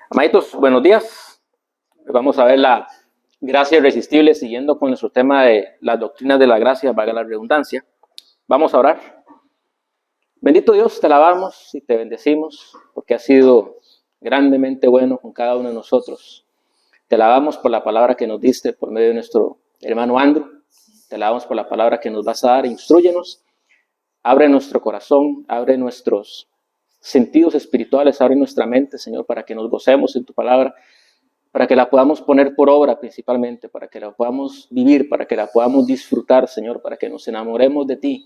Amaditos, buenos días. Vamos a ver la gracia irresistible, siguiendo con nuestro tema de las doctrinas de la gracia, valga la redundancia. Vamos a orar. Bendito Dios, te alabamos y te bendecimos porque has sido grandemente bueno con cada uno de nosotros. Te alabamos por la palabra que nos diste por medio de nuestro hermano Andrew. Te alabamos por la palabra que nos vas a dar. Instrúyenos, abre nuestro corazón, abre nuestros sentidos espirituales, abre nuestra mente, Señor, para que nos gocemos en tu palabra, para que la podamos poner por obra principalmente, para que la podamos vivir, para que la podamos disfrutar, Señor, para que nos enamoremos de ti,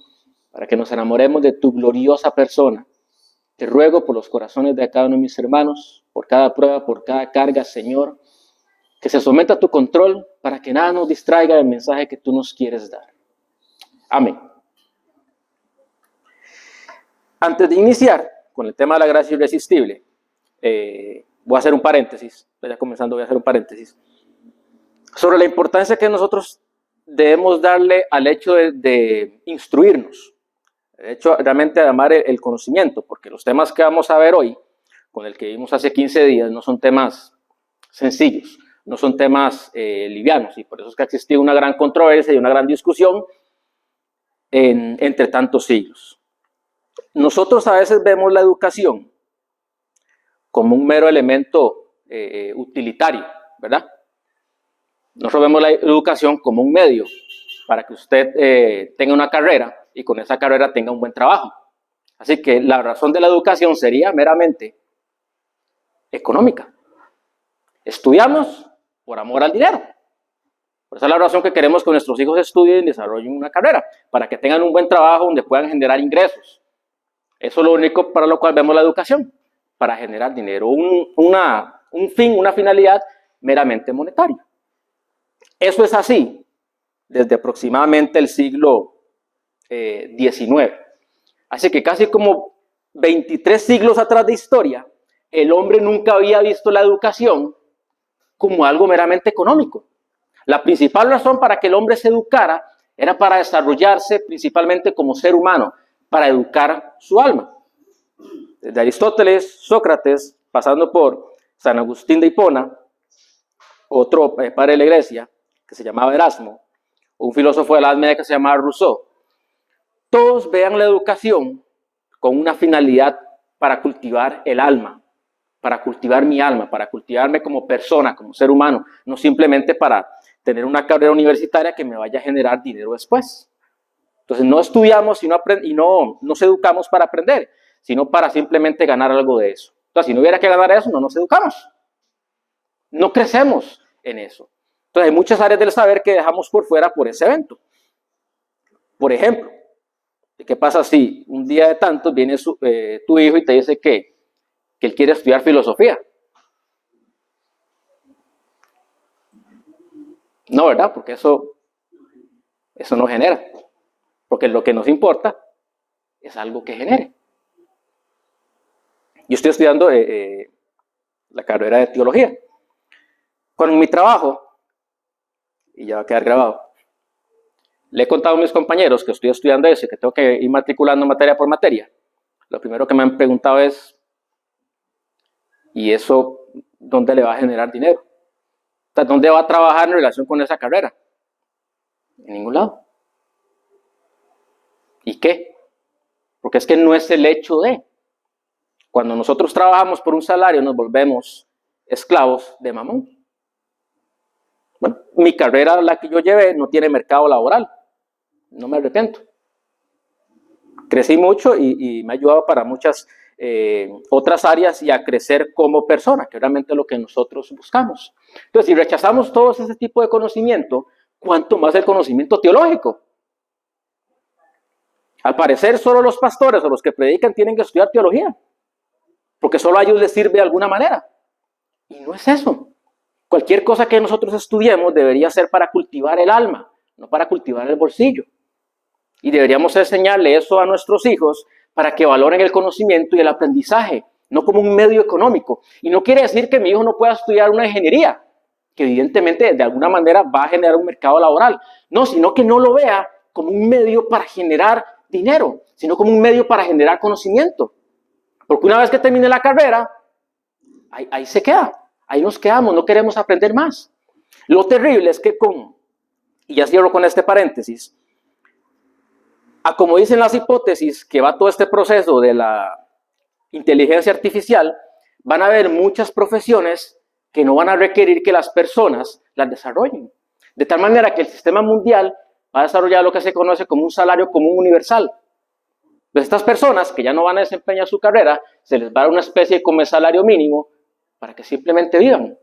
para que nos enamoremos de tu gloriosa persona. Te ruego por los corazones de cada uno de mis hermanos, por cada prueba, por cada carga, Señor, que se someta a tu control para que nada nos distraiga del mensaje que tú nos quieres dar. Amén. Antes de iniciar con el tema de la gracia irresistible, voy a hacer un paréntesis, ya comenzando voy a hacer un paréntesis, sobre la importancia que nosotros debemos darle al hecho de instruirnos, el hecho realmente de amar el conocimiento, porque los temas que vamos a ver hoy, con el que vimos hace 15 días, no son temas sencillos, no son temas livianos, y por eso es que ha existido una gran controversia y una gran discusión entre tantos siglos. Nosotros a veces vemos la educación como un mero elemento utilitario, ¿verdad? Nosotros vemos la educación como un medio para que usted tenga una carrera y con esa carrera tenga un buen trabajo. Así que la razón de la educación sería meramente económica. Estudiamos por amor al dinero. Por esa es la razón que queremos que nuestros hijos estudien y desarrollen una carrera, para que tengan un buen trabajo donde puedan generar ingresos. Eso es lo único para lo cual vemos la educación, para generar dinero, un fin, una finalidad meramente monetaria. Eso es así desde aproximadamente el siglo XIX. Así que casi como 23 siglos atrás de historia, el hombre nunca había visto la educación como algo meramente económico. La principal razón para que el hombre se educara era para desarrollarse principalmente como ser humano, para educar su alma. Desde Aristóteles, Sócrates, pasando por San Agustín de Hipona, otro padre de la iglesia que se llamaba Erasmo, un filósofo de la Edad Media que se llamaba Rousseau, todos vean la educación con una finalidad para cultivar el alma, para cultivar mi alma, para cultivarme como persona, como ser humano, no simplemente para tener una carrera universitaria que me vaya a generar dinero después. Entonces no estudiamos y no nos educamos para aprender, sino para simplemente ganar algo de eso. Entonces si no hubiera que ganar eso, no nos educamos. No crecemos en eso. Entonces hay muchas áreas del saber que dejamos por fuera por ese evento. Por ejemplo, ¿qué pasa si un día de tantos viene tu hijo y te dice que él quiere estudiar filosofía? No, ¿verdad? Porque eso no genera. Porque lo que nos importa es algo que genere. Yo estoy estudiando la carrera de teología. Con mi trabajo, y ya va a quedar grabado, le he contado a mis compañeros que estoy estudiando eso y que tengo que ir matriculando materia por materia. Lo primero que me han preguntado es, ¿y eso dónde le va a generar dinero? O sea, ¿dónde va a trabajar en relación con esa carrera? En ningún lado. ¿Y qué? Porque es que no es el hecho de. Cuando nosotros trabajamos por un salario nos volvemos esclavos de mamón. Bueno, mi carrera, la que yo llevé, no tiene mercado laboral. No me arrepiento. Crecí mucho y me ha ayudado para muchas otras áreas y a crecer como persona, que realmente es lo que nosotros buscamos. Entonces, si rechazamos todo ese tipo de conocimiento, ¿cuánto más el conocimiento teológico? Al parecer, solo los pastores o los que predican tienen que estudiar teología, porque solo a ellos les sirve de alguna manera. Y no es eso. Cualquier cosa que nosotros estudiemos debería ser para cultivar el alma, no para cultivar el bolsillo. Y deberíamos enseñarle eso a nuestros hijos para que valoren el conocimiento y el aprendizaje, no como un medio económico. Y no quiere decir que mi hijo no pueda estudiar una ingeniería, que evidentemente de alguna manera va a generar un mercado laboral. No, sino que no lo vea como un medio para generar dinero, sino como un medio para generar conocimiento. Porque una vez que termine la carrera, ahí se queda, ahí nos quedamos, no queremos aprender más. Lo terrible es que y ya cierro con este paréntesis, como dicen las hipótesis que va todo este proceso de la inteligencia artificial, van a haber muchas profesiones que no van a requerir que las personas las desarrollen. De tal manera que el sistema mundial va a desarrollar lo que se conoce como un salario común universal. Entonces, estas personas que ya no van a desempeñar su carrera, se les va a dar una especie de salario mínimo para que simplemente vivan.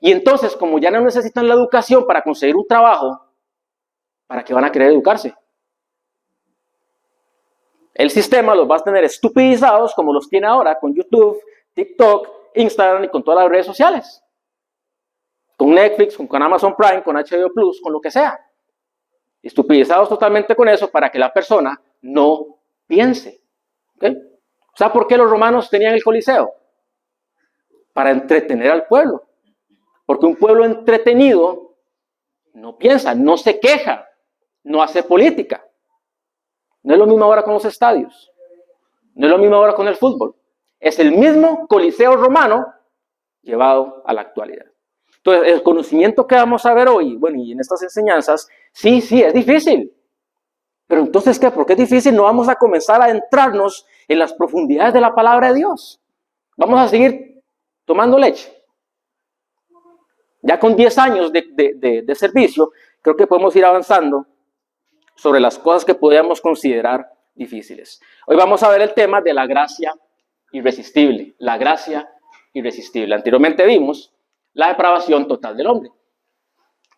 Y entonces, como ya no necesitan la educación para conseguir un trabajo, ¿para qué van a querer educarse? El sistema los va a tener estupidizados como los tiene ahora con YouTube, TikTok, Instagram y con todas las redes sociales. Con Netflix, con Amazon Prime, con HBO Plus, con lo que sea. Estupidizados totalmente con eso para que la persona no piense. ¿Okay? ¿Sabe por qué los romanos tenían el Coliseo? Para entretener al pueblo. Porque un pueblo entretenido no piensa, no se queja, no hace política. No es lo mismo ahora con los estadios. No es lo mismo ahora con el fútbol. Es el mismo Coliseo romano llevado a la actualidad. Entonces, el conocimiento que vamos a ver hoy, bueno, y en estas enseñanzas, sí, es difícil. Pero entonces, ¿qué? ¿Por qué es difícil? No vamos a comenzar a entrarnos en las profundidades de la palabra de Dios. Vamos a seguir tomando leche. Ya con 10 años de servicio, creo que podemos ir avanzando sobre las cosas que podríamos considerar difíciles. Hoy vamos a ver el tema de la gracia irresistible. La gracia irresistible. Anteriormente vimos la depravación total del hombre.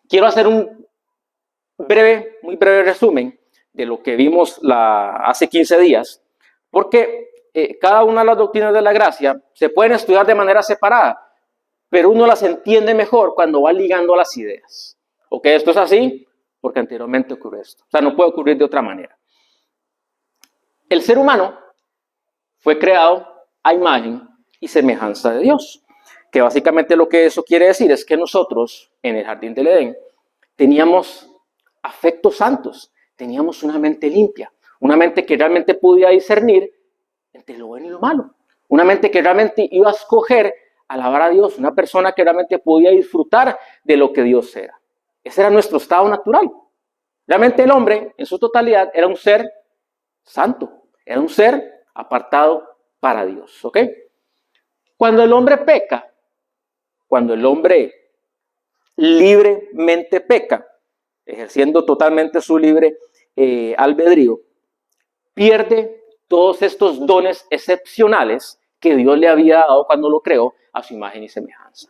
Quiero hacer un muy breve resumen de lo que vimos hace 15 días, porque cada una de las doctrinas de la gracia se pueden estudiar de manera separada, pero uno las entiende mejor cuando va ligando las ideas. ¿Ok? Esto es así porque anteriormente ocurrió esto. O sea, no puede ocurrir de otra manera. El ser humano fue creado a imagen y semejanza de Dios. Que básicamente lo que eso quiere decir es que nosotros, en el jardín del Edén, teníamos afectos santos, teníamos una mente limpia, una mente que realmente podía discernir entre lo bueno y lo malo, una mente que realmente iba a escoger alabar a Dios, una persona que realmente podía disfrutar de lo que Dios era. Ese era nuestro estado natural. Realmente el hombre, en su totalidad, era un ser santo, era un ser apartado para Dios, ¿ok? Cuando el hombre peca, cuando el hombre libremente peca, ejerciendo totalmente su libre albedrío, pierde todos estos dones excepcionales que Dios le había dado cuando lo creó a su imagen y semejanza.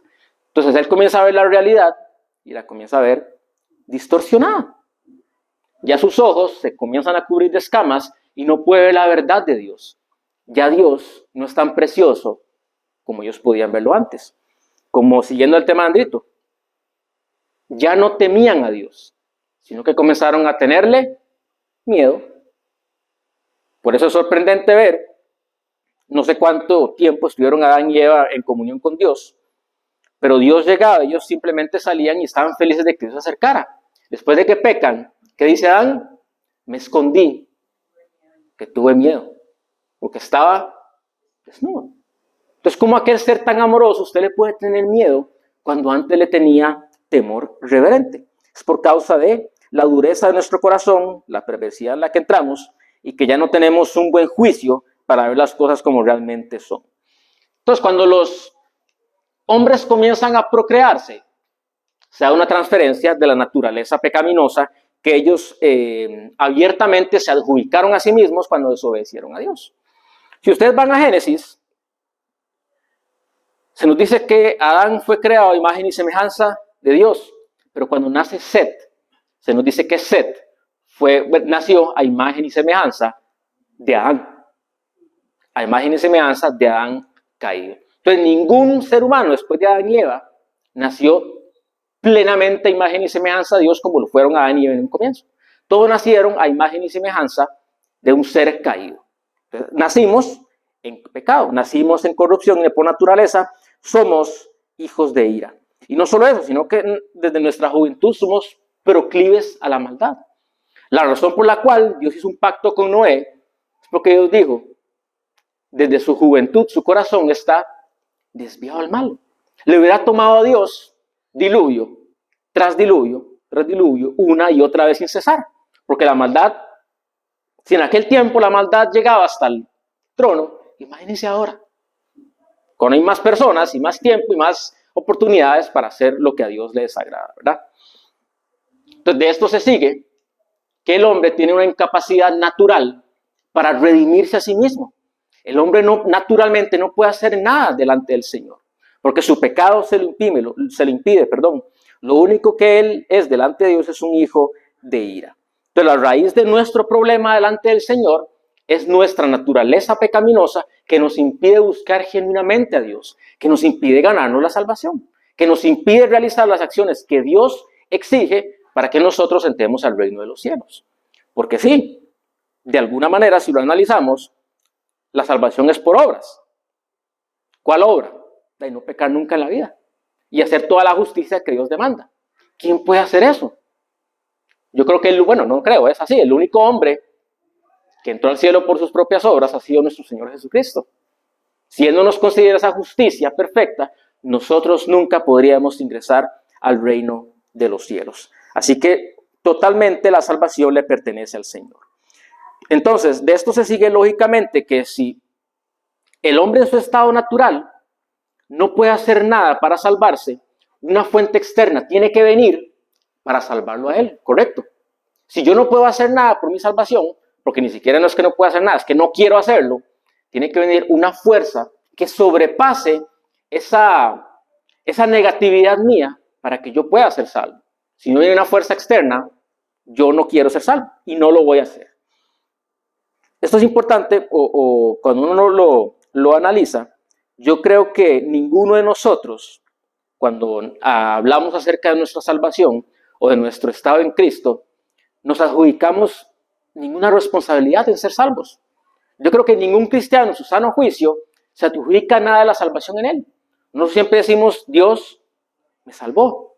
Entonces él comienza a ver la realidad y la comienza a ver distorsionada. Ya sus ojos se comienzan a cubrir de escamas y no puede ver la verdad de Dios. Ya Dios no es tan precioso como ellos podían verlo antes. Como siguiendo el tema de Andrito, ya no temían a Dios, sino que comenzaron a tenerle miedo. Por eso es sorprendente ver, no sé cuánto tiempo estuvieron Adán y Eva en comunión con Dios, pero Dios llegaba, ellos simplemente salían y estaban felices de que Dios se acercara. Después de que pecan, ¿qué dice Adán? Me escondí, que tuve miedo, porque estaba desnudo. Entonces, ¿cómo aquel ser tan amoroso usted le puede tener miedo cuando antes le tenía temor reverente? Es por causa de la dureza de nuestro corazón, la perversidad en la que entramos y que ya no tenemos un buen juicio para ver las cosas como realmente son. Entonces, cuando los hombres comienzan a procrearse, se da una transferencia de la naturaleza pecaminosa que ellos abiertamente se adjudicaron a sí mismos cuando desobedecieron a Dios. Si ustedes van a Génesis, se nos dice que Adán fue creado a imagen y semejanza de Dios, pero cuando nace Set, se nos dice que Set nació a imagen y semejanza de Adán, a imagen y semejanza de Adán caído. Entonces, ningún ser humano después de Adán y Eva nació plenamente a imagen y semejanza de Dios como lo fueron Adán y Eva en un comienzo. Todos nacieron a imagen y semejanza de un ser caído. Entonces, nacimos en pecado, nacimos en corrupción y por naturaleza somos hijos de ira. Y no solo eso, sino que desde nuestra juventud somos proclives a la maldad. La razón por la cual Dios hizo un pacto con Noé es porque Dios dijo, desde su juventud su corazón está desviado al mal. Le hubiera tomado a Dios diluvio tras diluvio, una y otra vez sin cesar. Porque la maldad, si en aquel tiempo la maldad llegaba hasta el trono, imagínense ahora. Cuando hay más personas y más tiempo y más oportunidades para hacer lo que a Dios le desagrada, ¿verdad? Entonces de esto se sigue que el hombre tiene una incapacidad natural para redimirse a sí mismo. El hombre naturalmente no puede hacer nada delante del Señor, porque su pecado se le impide. Lo único que él es delante de Dios es un hijo de ira. Entonces la raíz de nuestro problema delante del Señor es nuestra naturaleza pecaminosa que nos impide buscar genuinamente a Dios, que nos impide ganarnos la salvación, que nos impide realizar las acciones que Dios exige para que nosotros entremos al reino de los cielos. Porque sí, de alguna manera, si lo analizamos, la salvación es por obras. ¿Cuál obra? De no pecar nunca en la vida y hacer toda la justicia que Dios demanda. ¿Quién puede hacer eso? Yo creo que, no creo, es así. El único hombre que entró al cielo por sus propias obras ha sido nuestro Señor Jesucristo. Si Él no nos considera esa justicia perfecta, nosotros nunca podríamos ingresar al reino de los cielos. Así que totalmente la salvación le pertenece al Señor. Entonces, de esto se sigue lógicamente que si el hombre en su estado natural no puede hacer nada para salvarse, una fuente externa tiene que venir para salvarlo a él, ¿correcto? Si yo no puedo hacer nada por mi salvación, porque ni siquiera no es que no pueda hacer nada, es que no quiero hacerlo, tiene que venir una fuerza que sobrepase esa negatividad mía para que yo pueda ser salvo. Si no hay una fuerza externa, yo no quiero ser salvo y no lo voy a hacer. Esto es importante cuando uno lo analiza. Yo creo que ninguno de nosotros, cuando hablamos acerca de nuestra salvación o de nuestro estado en Cristo, nos adjudicamos ninguna responsabilidad en ser salvos. Yo creo que ningún cristiano en su sano juicio se adjudica nada de la salvación en él. Nosotros siempre decimos, Dios me salvó.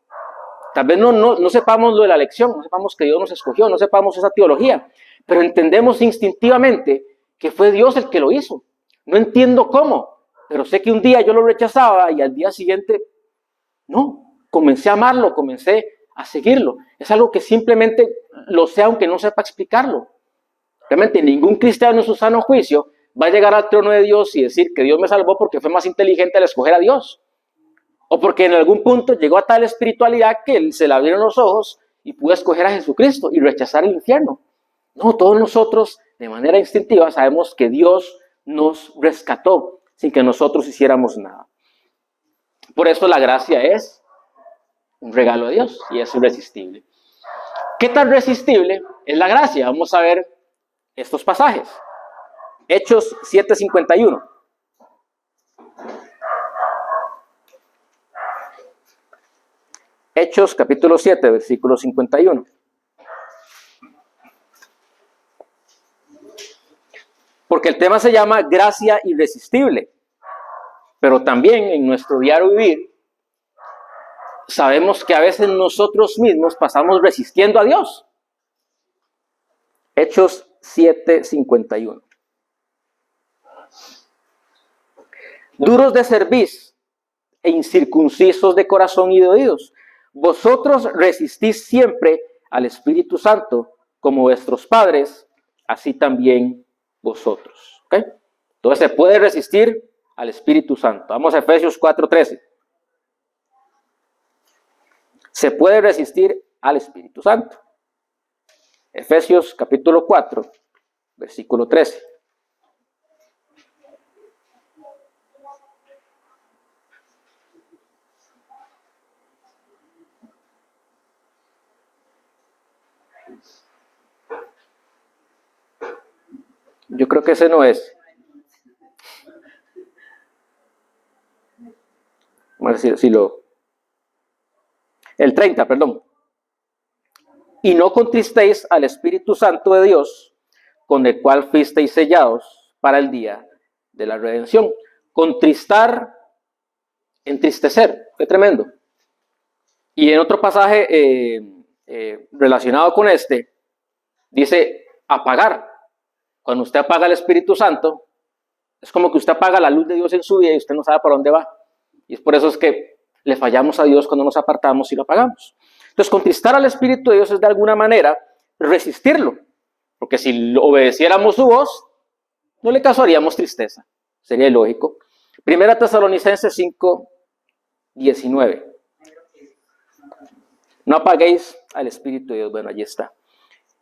Tal vez no sepamos lo de la elección, no sepamos que Dios nos escogió, no sepamos esa teología, pero entendemos instintivamente que fue Dios el que lo hizo. No entiendo cómo, pero sé que un día yo lo rechazaba y al día siguiente, comencé a amarlo, comencé a seguirlo. Es algo que simplemente lo sé aunque no sepa explicarlo. Realmente ningún cristiano en su sano juicio va a llegar al trono de Dios y decir que Dios me salvó porque fue más inteligente al escoger a Dios. O porque en algún punto llegó a tal espiritualidad que se le abrieron los ojos y pudo escoger a Jesucristo y rechazar el infierno. No, todos nosotros de manera instintiva sabemos que Dios nos rescató sin que nosotros hiciéramos nada. Por eso la gracia es un regalo de Dios y es irresistible. ¿Qué tan resistible es la gracia? Vamos a ver estos pasajes. Hechos 7:51. Hechos capítulo 7, versículo 51. Porque el tema se llama gracia irresistible. Pero también en nuestro diario vivir sabemos que a veces nosotros mismos pasamos resistiendo a Dios. Hechos 7:51. Duros de cerviz e incircuncisos de corazón y de oídos, vosotros resistís siempre al Espíritu Santo, como vuestros padres, así también vosotros. ¿Okay? Entonces se puede resistir al Espíritu Santo. Vamos a Efesios 4:13. Se puede resistir al Espíritu Santo. Efesios capítulo 4, versículo 13. Yo creo que ese no es. Vamos a decir si lo... El 30, perdón. Y no contristéis al Espíritu Santo de Dios, con el cual fuisteis sellados para el día de la redención. Contristar, entristecer, qué tremendo. Y en otro pasaje relacionado con este, dice apagar. Cuando usted apaga el Espíritu Santo, es como que usted apaga la luz de Dios en su vida y usted no sabe para dónde va. Y es por eso es que le fallamos a Dios cuando nos apartamos y lo apagamos. Entonces, contristar al Espíritu de Dios es de alguna manera resistirlo. Porque si obedeciéramos su voz, no le causaríamos tristeza. Sería ilógico. Primera Tesalonicenses 5:19. No apaguéis al Espíritu de Dios. Bueno, allí está.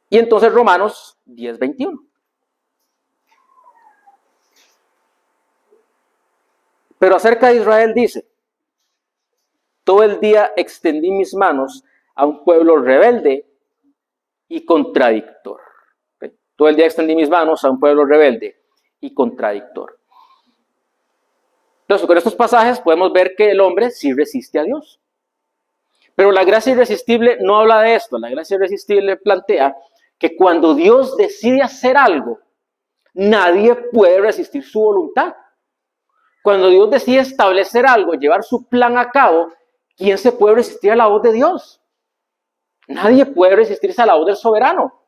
Y entonces Romanos 10:21. Pero acerca de Israel dice: todo el día extendí mis manos a un pueblo rebelde y contradictor. ¿Okay? Todo el día extendí mis manos a un pueblo rebelde y contradictor. Entonces, con estos pasajes podemos ver que el hombre sí resiste a Dios. Pero la gracia irresistible no habla de esto. La gracia irresistible plantea que cuando Dios decide hacer algo, nadie puede resistir su voluntad. Cuando Dios decide establecer algo, llevar su plan a cabo, ¿quién se puede resistir a la voz de Dios? Nadie puede resistirse a la voz del soberano.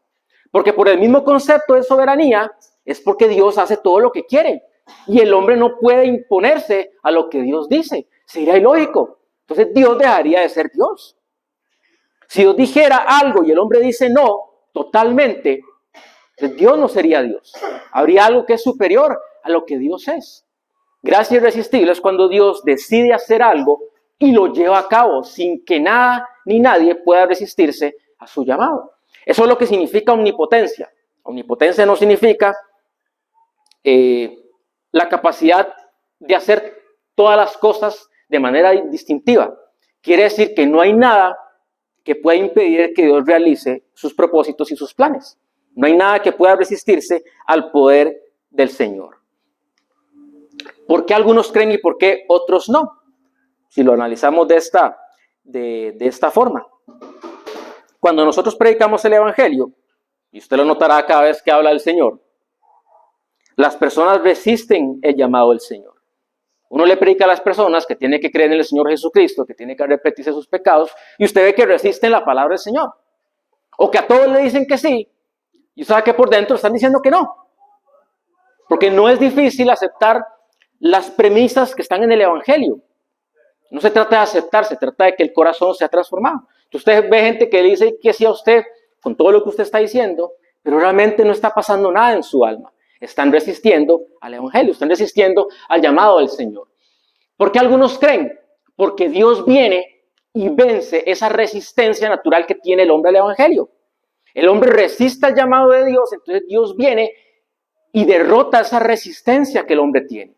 Porque por el mismo concepto de soberanía, es porque Dios hace todo lo que quiere. Y el hombre no puede imponerse a lo que Dios dice. Sería ilógico. Entonces Dios dejaría de ser Dios. Si Dios dijera algo y el hombre dice no, totalmente, pues Dios no sería Dios. Habría algo que es superior a lo que Dios es. Gracia irresistible es cuando Dios decide hacer algo y lo lleva a cabo sin que nada ni nadie pueda resistirse a su llamado. Eso es lo que significa omnipotencia. Omnipotencia no significa la capacidad de hacer todas las cosas de manera distintiva. Quiere decir que no hay nada que pueda impedir que Dios realice sus propósitos y sus planes. No hay nada que pueda resistirse al poder del Señor. ¿Por qué algunos creen y por qué otros no? Si lo analizamos de esta forma. Cuando nosotros predicamos el Evangelio, y usted lo notará cada vez que habla del Señor, las personas resisten el llamado del Señor. Uno le predica a las personas que tienen que creer en el Señor Jesucristo, que tienen que arrepentirse de sus pecados, y usted ve que resisten la palabra del Señor. O que a todos le dicen que sí, y usted sabe que por dentro están diciendo que no. Porque no es difícil aceptar las premisas que están en el Evangelio. No se trata de aceptar, se trata de que el corazón sea transformado. Usted ve gente que le dice que sí a usted con todo lo que usted está diciendo, pero realmente no está pasando nada en su alma. Están resistiendo al Evangelio, están resistiendo al llamado del Señor. ¿Por qué algunos creen? Porque Dios viene y vence esa resistencia natural que tiene el hombre al Evangelio. El hombre resiste al llamado de Dios, entonces Dios viene y derrota esa resistencia que el hombre tiene.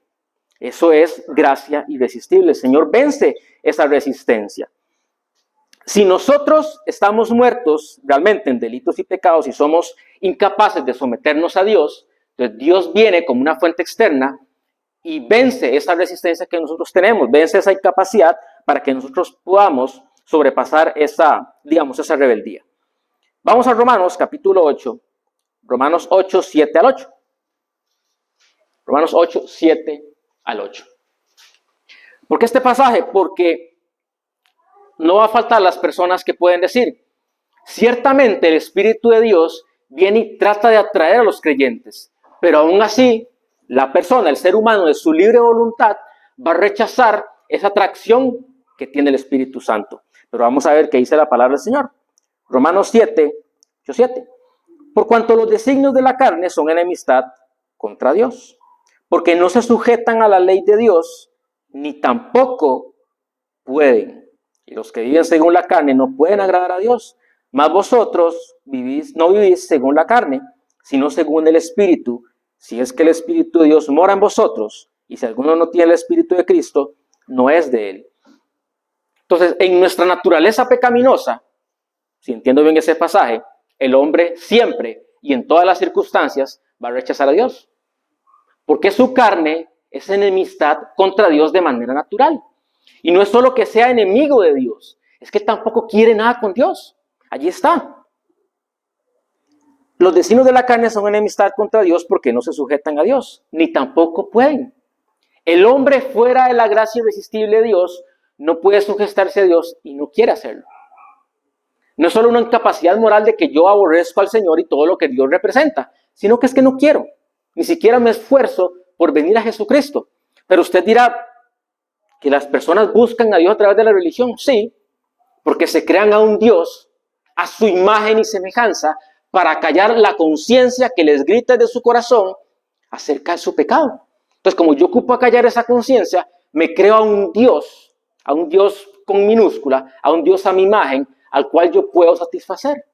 Eso es gracia irresistible. El Señor vence esa resistencia. Si nosotros estamos muertos realmente en delitos y pecados y somos incapaces de someternos a Dios, entonces Dios viene como una fuente externa y vence esa resistencia que nosotros tenemos, vence esa incapacidad para que nosotros podamos sobrepasar esa rebeldía. Vamos a Romanos capítulo 8, Romanos 8, 7 al 8. Romanos 8, 7 al 8. ¿Por qué este pasaje? Porque no va a faltar las personas que pueden decir, ciertamente el Espíritu de Dios viene y trata de atraer a los creyentes, pero aún así la persona, el ser humano de su libre voluntad va a rechazar esa atracción que tiene el Espíritu Santo. Pero vamos a ver qué dice la palabra del Señor. Romanos 7, 8, 7. Por cuanto los designios de la carne son enemistad contra Dios, porque no se sujetan a la ley de Dios, ni tampoco pueden. Y los que viven según la carne no pueden agradar a Dios. Mas vosotros no vivís según la carne, sino según el Espíritu, si es que el Espíritu de Dios mora en vosotros, y si alguno no tiene el Espíritu de Cristo, no es de él. Entonces, en nuestra naturaleza pecaminosa, si entiendo bien ese pasaje, el hombre siempre y en todas las circunstancias va a rechazar a Dios. Porque su carne es enemistad contra Dios de manera natural. Y no es solo que sea enemigo de Dios, es que tampoco quiere nada con Dios. Allí está. Los designios de la carne son enemistad contra Dios porque no se sujetan a Dios, ni tampoco pueden. El hombre fuera de la gracia irresistible de Dios no puede sujetarse a Dios y no quiere hacerlo. No es solo una incapacidad moral de que yo aborrezco al Señor y todo lo que Dios representa, sino que es que no quiero. Ni siquiera me esfuerzo por venir a Jesucristo. Pero usted dirá, ¿Que las personas buscan a Dios a través de la religión? Sí, porque se crean a un Dios a su imagen y semejanza para callar la conciencia que les grita de su corazón acerca de su pecado. Entonces, como yo ocupo a callar esa conciencia, me creo a un Dios con minúscula, a un Dios a mi imagen, al cual yo puedo satisfacer.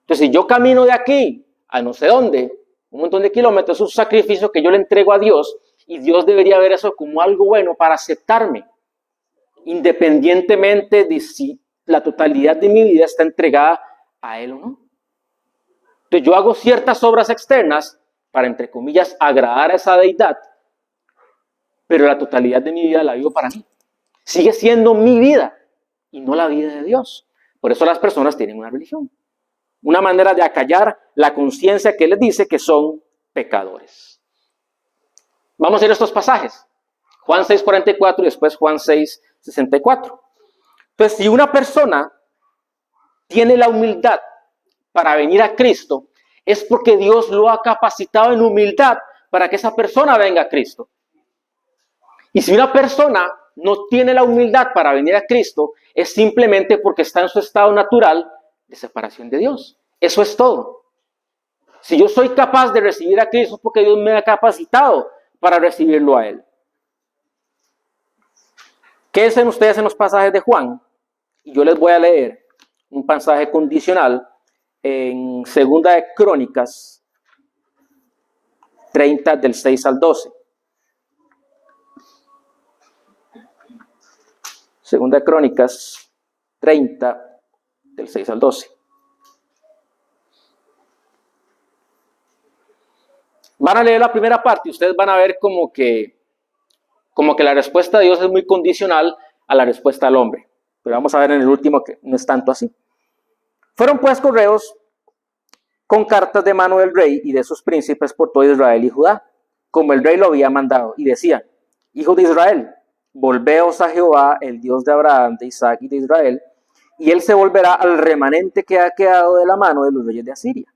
Entonces, si yo camino de aquí a no sé dónde, un montón de kilómetros, es un sacrificio que yo le entrego a Dios, y Dios debería ver eso como algo bueno para aceptarme, independientemente de si la totalidad de mi vida está entregada a Él o no. Entonces, yo hago ciertas obras externas para, entre comillas, agradar a esa deidad, pero la totalidad de mi vida la vivo para mí. Sigue siendo mi vida y no la vida de Dios. Por eso las personas tienen una religión. Una manera de acallar la conciencia que les dice que son pecadores. Vamos a ir a estos pasajes. Juan 6:44 y después Juan 6:64. Entonces, si una persona tiene la humildad para venir a Cristo, es porque Dios lo ha capacitado en humildad para que esa persona venga a Cristo. Y si una persona no tiene la humildad para venir a Cristo, es simplemente porque está en su estado natural de separación de Dios. Eso es todo. Si yo soy capaz de recibir a Cristo, es porque Dios me ha capacitado para recibirlo a Él. ¿Qué dicen ustedes en los pasajes de Juan? Y yo les voy a leer un pasaje condicional en 2 de Crónicas 30 del 6 al 12. 2 de Crónicas 30 del 6 al 12. Van a leer la primera parte y ustedes van a ver como que la respuesta de Dios es muy condicional a la respuesta del hombre. Pero vamos a ver en el último que no es tanto así. Fueron pues correos con cartas de mano del rey y de sus príncipes por todo Israel y Judá, como el rey lo había mandado, y decían: hijos de Israel, volveos a Jehová, el Dios de Abraham, de Isaac y de Israel, y él se volverá al remanente que ha quedado de la mano de los reyes de Asiria.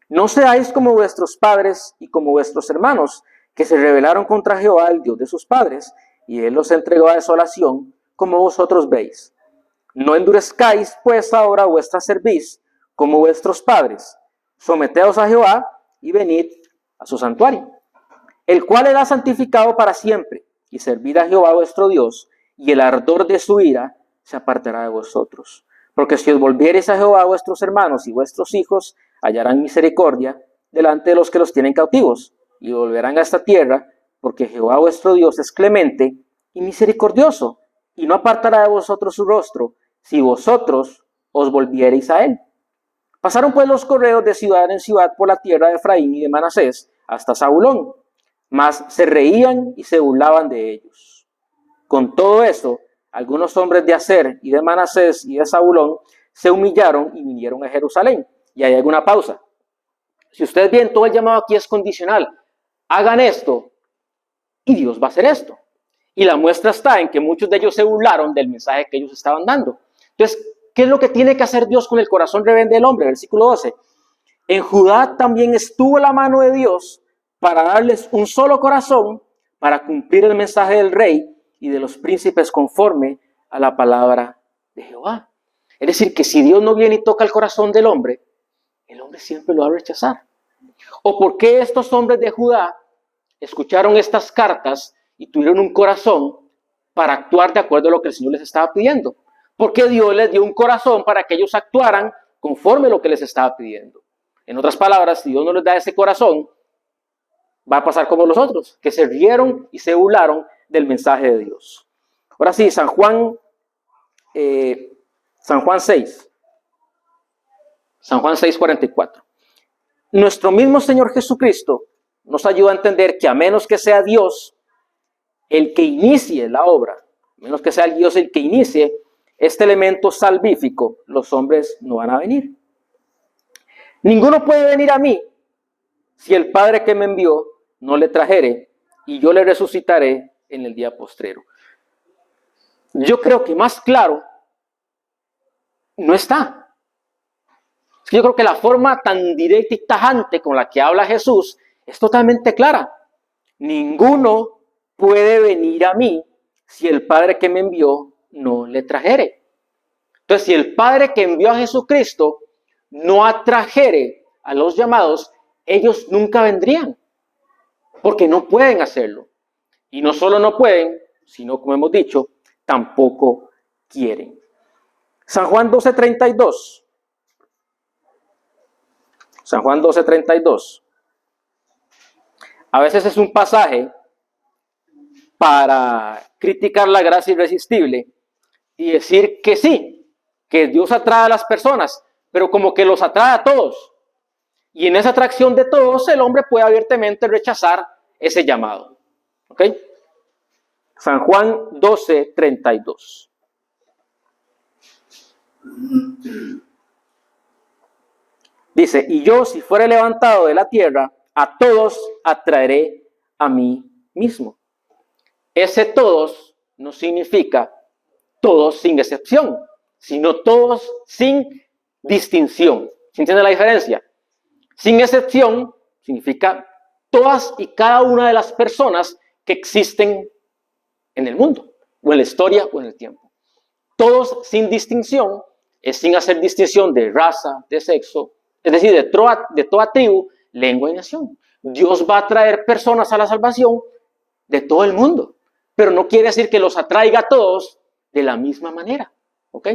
No seáis como vuestros padres y como vuestros hermanos, que se rebelaron contra Jehová, el Dios de sus padres, y él los entregó a desolación, como vosotros veis. No endurezcáis pues ahora vuestra cerviz, como vuestros padres. Someteos a Jehová y venid a su santuario, el cual era santificado para siempre, y servid a Jehová vuestro Dios, y el ardor de su ira se apartará de vosotros. Porque si os volviereis a Jehová, vuestros hermanos y vuestros hijos hallarán misericordia delante de los que los tienen cautivos, y volverán a esta tierra, porque Jehová vuestro Dios es clemente y misericordioso, y no apartará de vosotros su rostro, si vosotros os volviereis a él. Pasaron pues los correos de ciudad en ciudad por la tierra de Efraín y de Manasés hasta Zabulón, mas se reían y se burlaban de ellos. Con todo eso, algunos hombres de Aser y de Manasés y de Zabulón se humillaron y vinieron a Jerusalén. Y hay alguna pausa. Si ustedes ven, todo el llamado aquí es condicional. Hagan esto y Dios va a hacer esto. Y la muestra está en que muchos de ellos se burlaron del mensaje que ellos estaban dando. Entonces, ¿qué es lo que tiene que hacer Dios con el corazón rebelde del hombre? Versículo 12. En Judá también estuvo la mano de Dios para darles un solo corazón para cumplir el mensaje del rey y de los príncipes conforme a la palabra de Jehová. Es decir, que si Dios no viene y toca el corazón del hombre, el hombre siempre lo va a rechazar. ¿O por qué estos hombres de Judá escucharon estas cartas y tuvieron un corazón para actuar de acuerdo a lo que el Señor les estaba pidiendo? Porque Dios les dio un corazón para que ellos actuaran conforme a lo que les estaba pidiendo. En otras palabras, si Dios no les da ese corazón, va a pasar como los otros, que se rieron y se burlaron del mensaje de Dios. Ahora sí, San Juan 6. San Juan 6:44. Nuestro mismo Señor Jesucristo nos ayuda a entender que a menos que sea Dios el que inicie la obra, a menos que sea Dios el que inicie este elemento salvífico, los hombres no van a venir. Ninguno puede venir a mí si el Padre que me envió no le trajere, y yo le resucitaré en el día postrero. Yo creo que más claro no está. Es que yo creo que la forma tan directa y tajante con la que habla Jesús es totalmente clara. Ninguno puede venir a mí si el Padre que me envió no le trajere? Entonces, si el Padre que envió a Jesucristo no atrajere a los llamados, ellos nunca vendrían, porque no pueden hacerlo. Y no solo no pueden, sino, como hemos dicho, tampoco quieren. San Juan 12:32. San Juan 12:32. A veces es un pasaje para criticar la gracia irresistible y decir que sí, que Dios atrae a las personas, pero como que los atrae a todos. Y en esa atracción de todos, el hombre puede abiertamente rechazar ese llamado. ¿Ok? San Juan 12:32. Dice, y yo, si fuere levantado de la tierra, a todos atraeré a mí mismo. Ese todos no significa todos sin excepción, sino todos sin distinción. ¿Se entiende la diferencia? Sin excepción significa todas y cada una de las personas que existen en el mundo, o en la historia, o en el tiempo. Todos sin distinción es sin hacer distinción de raza, de sexo, es decir, de toda tribu, lengua y nación. Dios va a traer personas a la salvación de todo el mundo, pero no quiere decir que los atraiga a todos de la misma manera. ¿Ok?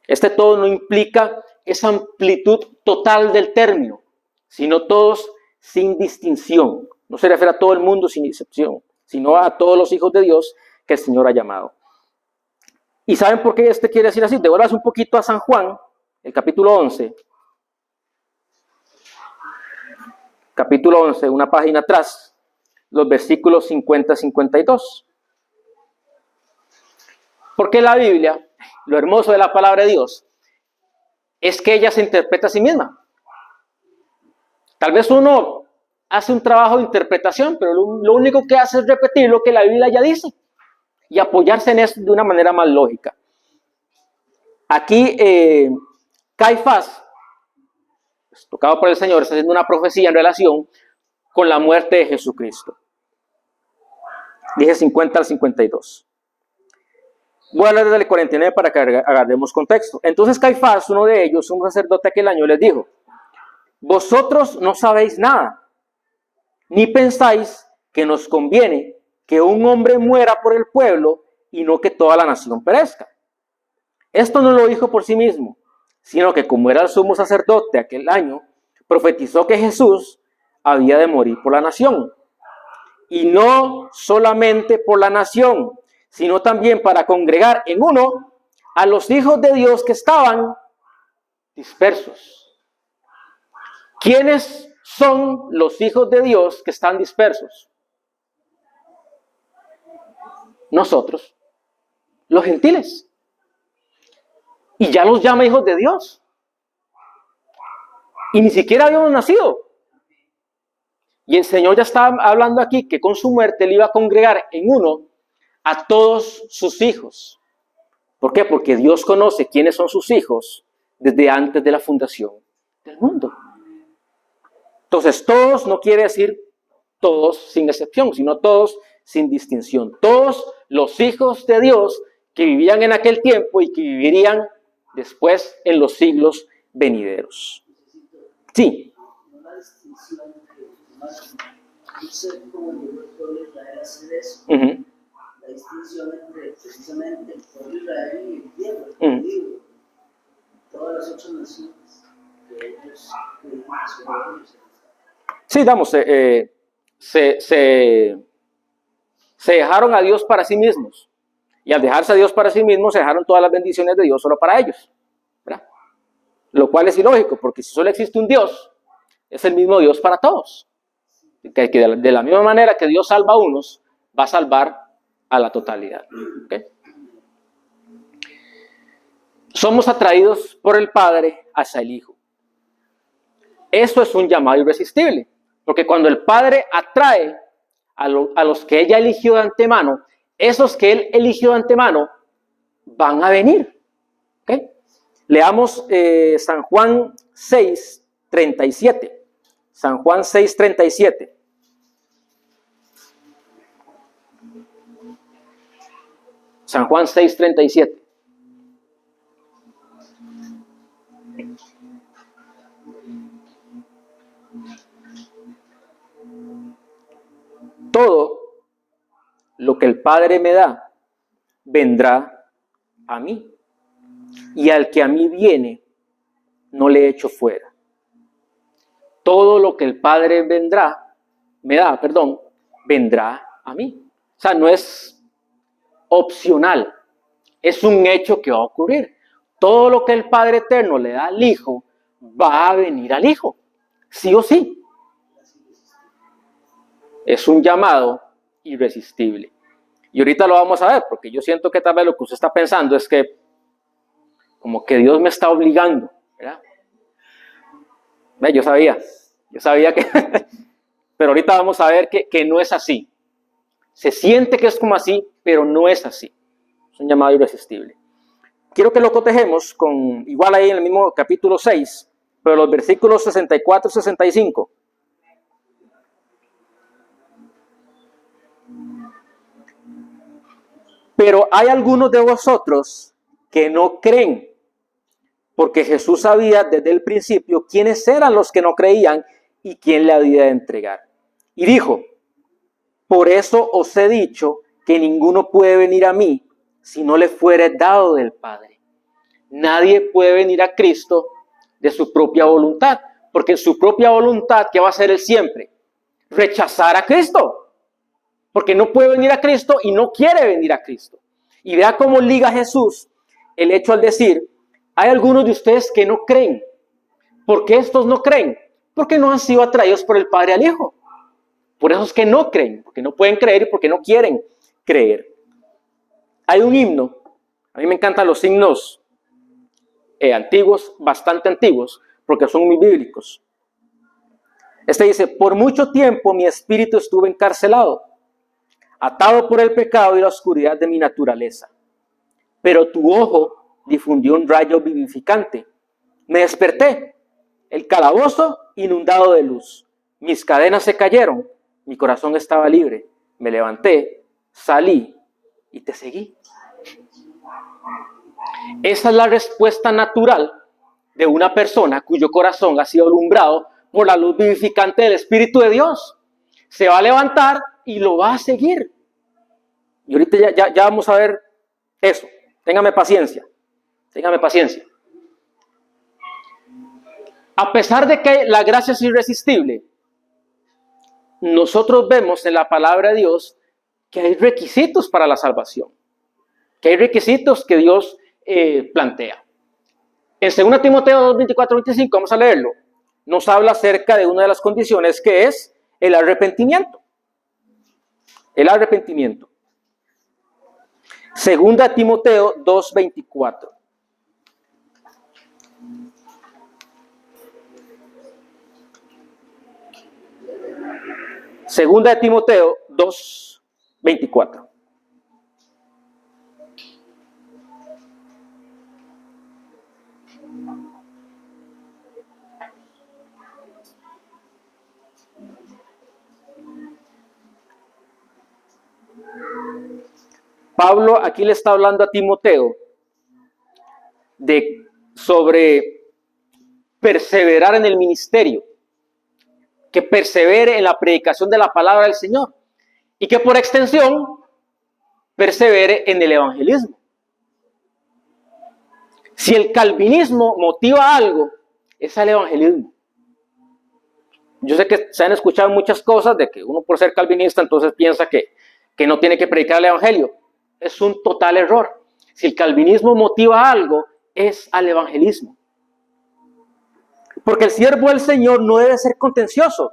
Este todo no implica esa amplitud total del término, sino todos sin distinción. No se refiere a todo el mundo sin excepción, sino a todos los hijos de Dios que el Señor ha llamado. ¿Y saben por qué este quiere decir así? Devuelvas un poquito a San Juan, el capítulo 11. Capítulo 11, una página atrás, los versículos 50-52. Porque la Biblia, lo hermoso de la palabra de Dios, es que ella se interpreta a sí misma. Tal vez uno hace un trabajo de interpretación, pero lo único que hace es repetir lo que la Biblia ya dice y apoyarse en eso de una manera más lógica. Aquí Caifás, tocado por el Señor, está haciendo una profecía en relación con la muerte de Jesucristo. Dije 50-52. Voy a leer del 49 para que agarremos contexto. Entonces Caifás, uno de ellos, un sacerdote aquel año, les dijo, vosotros no sabéis nada, ni pensáis que nos conviene que un hombre muera por el pueblo y no que toda la nación perezca. Esto no lo dijo por sí mismo, sino que como era el sumo sacerdote aquel año, profetizó que Jesús había de morir por la nación. Y no solamente por la nación, sino también para congregar en uno a los hijos de Dios que estaban dispersos. ¿Quiénes son los hijos de Dios que están dispersos? Nosotros, los gentiles. Y ya los llama hijos de Dios. Y ni siquiera habíamos nacido. Y el Señor ya está hablando aquí que con su muerte Él iba a congregar en uno a todos sus hijos. ¿Por qué? Porque Dios conoce quiénes son sus hijos desde antes de la fundación del mundo. Entonces, todos no quiere decir todos sin excepción, sino todos sin distinción. Todos los hijos de Dios que vivían en aquel tiempo y que vivirían después en los siglos venideros. Sí. Uh-huh. La distinción entre precisamente el pueblo de Israel y el pueblo, todas las otras naciones que ellos sí, vamos, se dejaron a Dios para sí mismos. Y al dejarse a Dios para sí mismos, se dejaron todas las bendiciones de Dios solo para ellos, ¿verdad? Lo cual es ilógico, porque si solo existe un Dios, es el mismo Dios para todos. Que de la misma manera que Dios salva a unos, va a salvar a la totalidad. ¿Okay? Somos atraídos por el Padre hacia el Hijo. Eso es un llamado irresistible, porque cuando el Padre atrae a los que ella eligió de antemano, esos que Él eligió de antemano van a venir. ¿Okay? Leamos San Juan 6:37. San Juan 6:37. San Juan 6:37. Todo lo que el Padre me da, vendrá a mí. Y al que a mí viene, no le echo fuera. Todo lo que el Padre vendrá a mí. O sea, no es opcional, es un hecho que va a ocurrir. Todo lo que el Padre Eterno le da al Hijo, va a venir al Hijo, sí o sí. Es un llamado irresistible. Y ahorita lo vamos a ver, porque yo siento que tal vez lo que usted está pensando es que como que Dios me está obligando, ¿verdad? Yo sabía que, pero ahorita vamos a ver que no es así. Se siente que es como así, pero no es así. Es un llamado irresistible. Quiero que lo cotejemos con, igual ahí en el mismo capítulo 6, pero los versículos 64 y 65. Pero hay algunos de vosotros que no creen, porque Jesús sabía desde el principio quiénes eran los que no creían y quién le había de entregar. Y dijo, por eso os he dicho que ninguno puede venir a mí si no le fuere dado del Padre. Nadie puede venir a Cristo de su propia voluntad, porque en su propia voluntad, ¿qué va a hacer él siempre? Rechazar a Cristo. Porque no puede venir a Cristo y no quiere venir a Cristo. Y vea cómo liga Jesús el hecho al decir, hay algunos de ustedes que no creen. ¿Por qué estos no creen? Porque no han sido atraídos por el Padre al Hijo. Por eso es que no creen, porque no pueden creer y porque no quieren creer. Hay un himno, a mí me encantan los himnos antiguos, bastante antiguos, porque son muy bíblicos. Este dice, por mucho tiempo mi espíritu estuvo encarcelado, atado por el pecado y la oscuridad de mi naturaleza. Pero tu ojo difundió un rayo vivificante. Me desperté, el calabozo inundado de luz. Mis cadenas se cayeron, mi corazón estaba libre. Me levanté, salí y te seguí. Esa es la respuesta natural de una persona cuyo corazón ha sido alumbrado por la luz vivificante del Espíritu de Dios. Se va a levantar y lo va a seguir. Y ahorita ya vamos a ver eso. Téngame paciencia. A pesar de que la gracia es irresistible, nosotros vemos en la palabra de Dios que hay requisitos para la salvación. Que hay requisitos que Dios plantea. En 2 Timoteo 2, 24, 25, vamos a leerlo. Nos habla acerca de una de las condiciones que es el arrepentimiento. El arrepentimiento. 2 Timoteo 2, 24. Segunda de Timoteo 2, 24. Pablo aquí le está hablando a Timoteo sobre perseverar en el ministerio, que persevere en la predicación de la palabra del Señor y que por extensión persevere en el evangelismo. Si el calvinismo motiva algo, es el evangelismo. Yo sé que se han escuchado muchas cosas de que uno por ser calvinista entonces piensa que no tiene que predicar el evangelio. Es un total error. Si el calvinismo motiva algo, es al evangelismo. Porque el siervo del Señor no debe ser contencioso,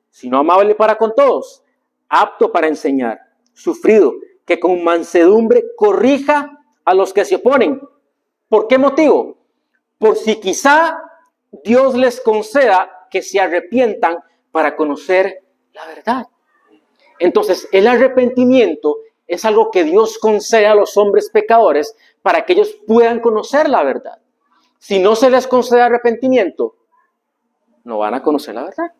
sino amable para con todos, apto para enseñar, sufrido, que con mansedumbre corrija a los que se oponen. ¿Por qué motivo? Por si quizá Dios les conceda que se arrepientan para conocer la verdad. Entonces, el arrepentimiento es algo que Dios concede a los hombres pecadores para que ellos puedan conocer la verdad. Si no se les concede arrepentimiento, no van a conocer la verdad.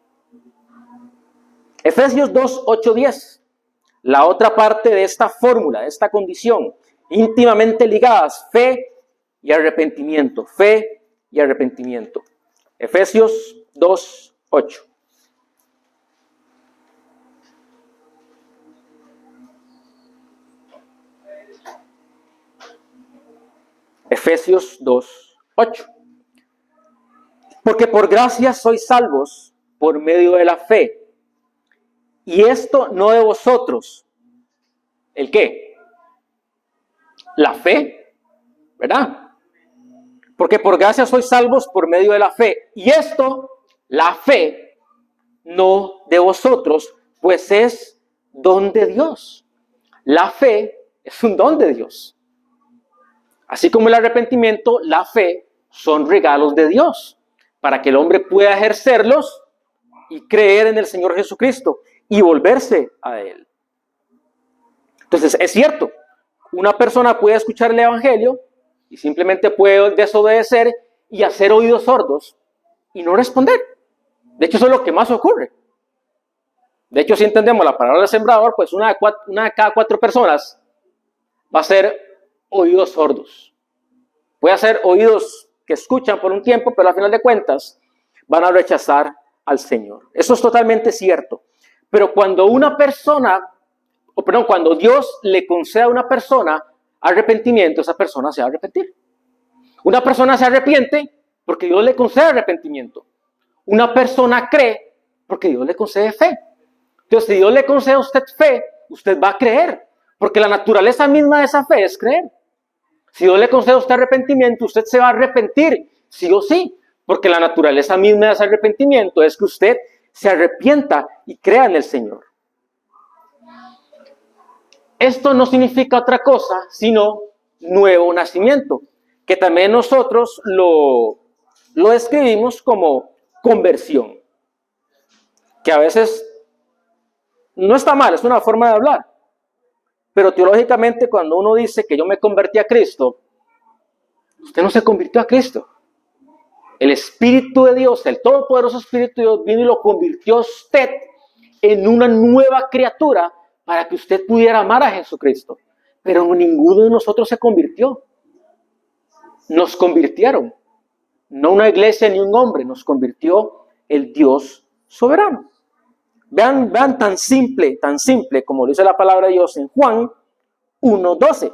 Efesios 2, 8, 10. La otra parte de esta fórmula, de esta condición íntimamente ligadas, fe y arrepentimiento, fe y arrepentimiento. Efesios 2:8. Efesios 2:8. Porque por gracia sois salvos por medio de la fe. Y esto no de vosotros. ¿El qué? La fe, ¿verdad? Porque por gracia sois salvos por medio de la fe. Y esto, la fe, no de vosotros, pues es don de Dios. La fe es un don de Dios. Así como el arrepentimiento, la fe son regalos de Dios para que el hombre pueda ejercerlos y creer en el Señor Jesucristo y volverse a Él. Entonces, es cierto, una persona puede escuchar el Evangelio y simplemente puede desobedecer y hacer oídos sordos y no responder. De hecho, eso es lo que más ocurre. De hecho, si entendemos la palabra del sembrador, pues una de cada 4 personas va a ser oídos sordos. Puede ser oídos que escuchan por un tiempo, pero al final de cuentas van a rechazar al Señor. Eso es totalmente cierto. Pero cuando cuando Dios le concede a una persona arrepentimiento, esa persona se va a arrepentir. Una persona se arrepiente porque Dios le concede arrepentimiento. Una persona cree porque Dios le concede fe. Entonces, si Dios le concede a usted fe, usted va a creer, porque la naturaleza misma de esa fe es creer. Si Dios le concede a usted arrepentimiento, usted se va a arrepentir, sí o sí, porque la naturaleza misma de ese arrepentimiento es que usted se arrepienta y crea en el Señor. Esto no significa otra cosa sino nuevo nacimiento, que también nosotros lo describimos como conversión, que a veces no está mal, es una forma de hablar, pero teológicamente cuando uno dice que yo me convertí a Cristo, usted no se convirtió a Cristo. El Espíritu de Dios, el todopoderoso Espíritu de Dios vino y lo convirtió a usted en una nueva criatura para que usted pudiera amar a Jesucristo. Pero ninguno de nosotros se convirtió. Nos convirtieron. No una iglesia ni un hombre, nos convirtió el Dios soberano. Vean tan simple como dice la palabra de Dios en Juan 1:12.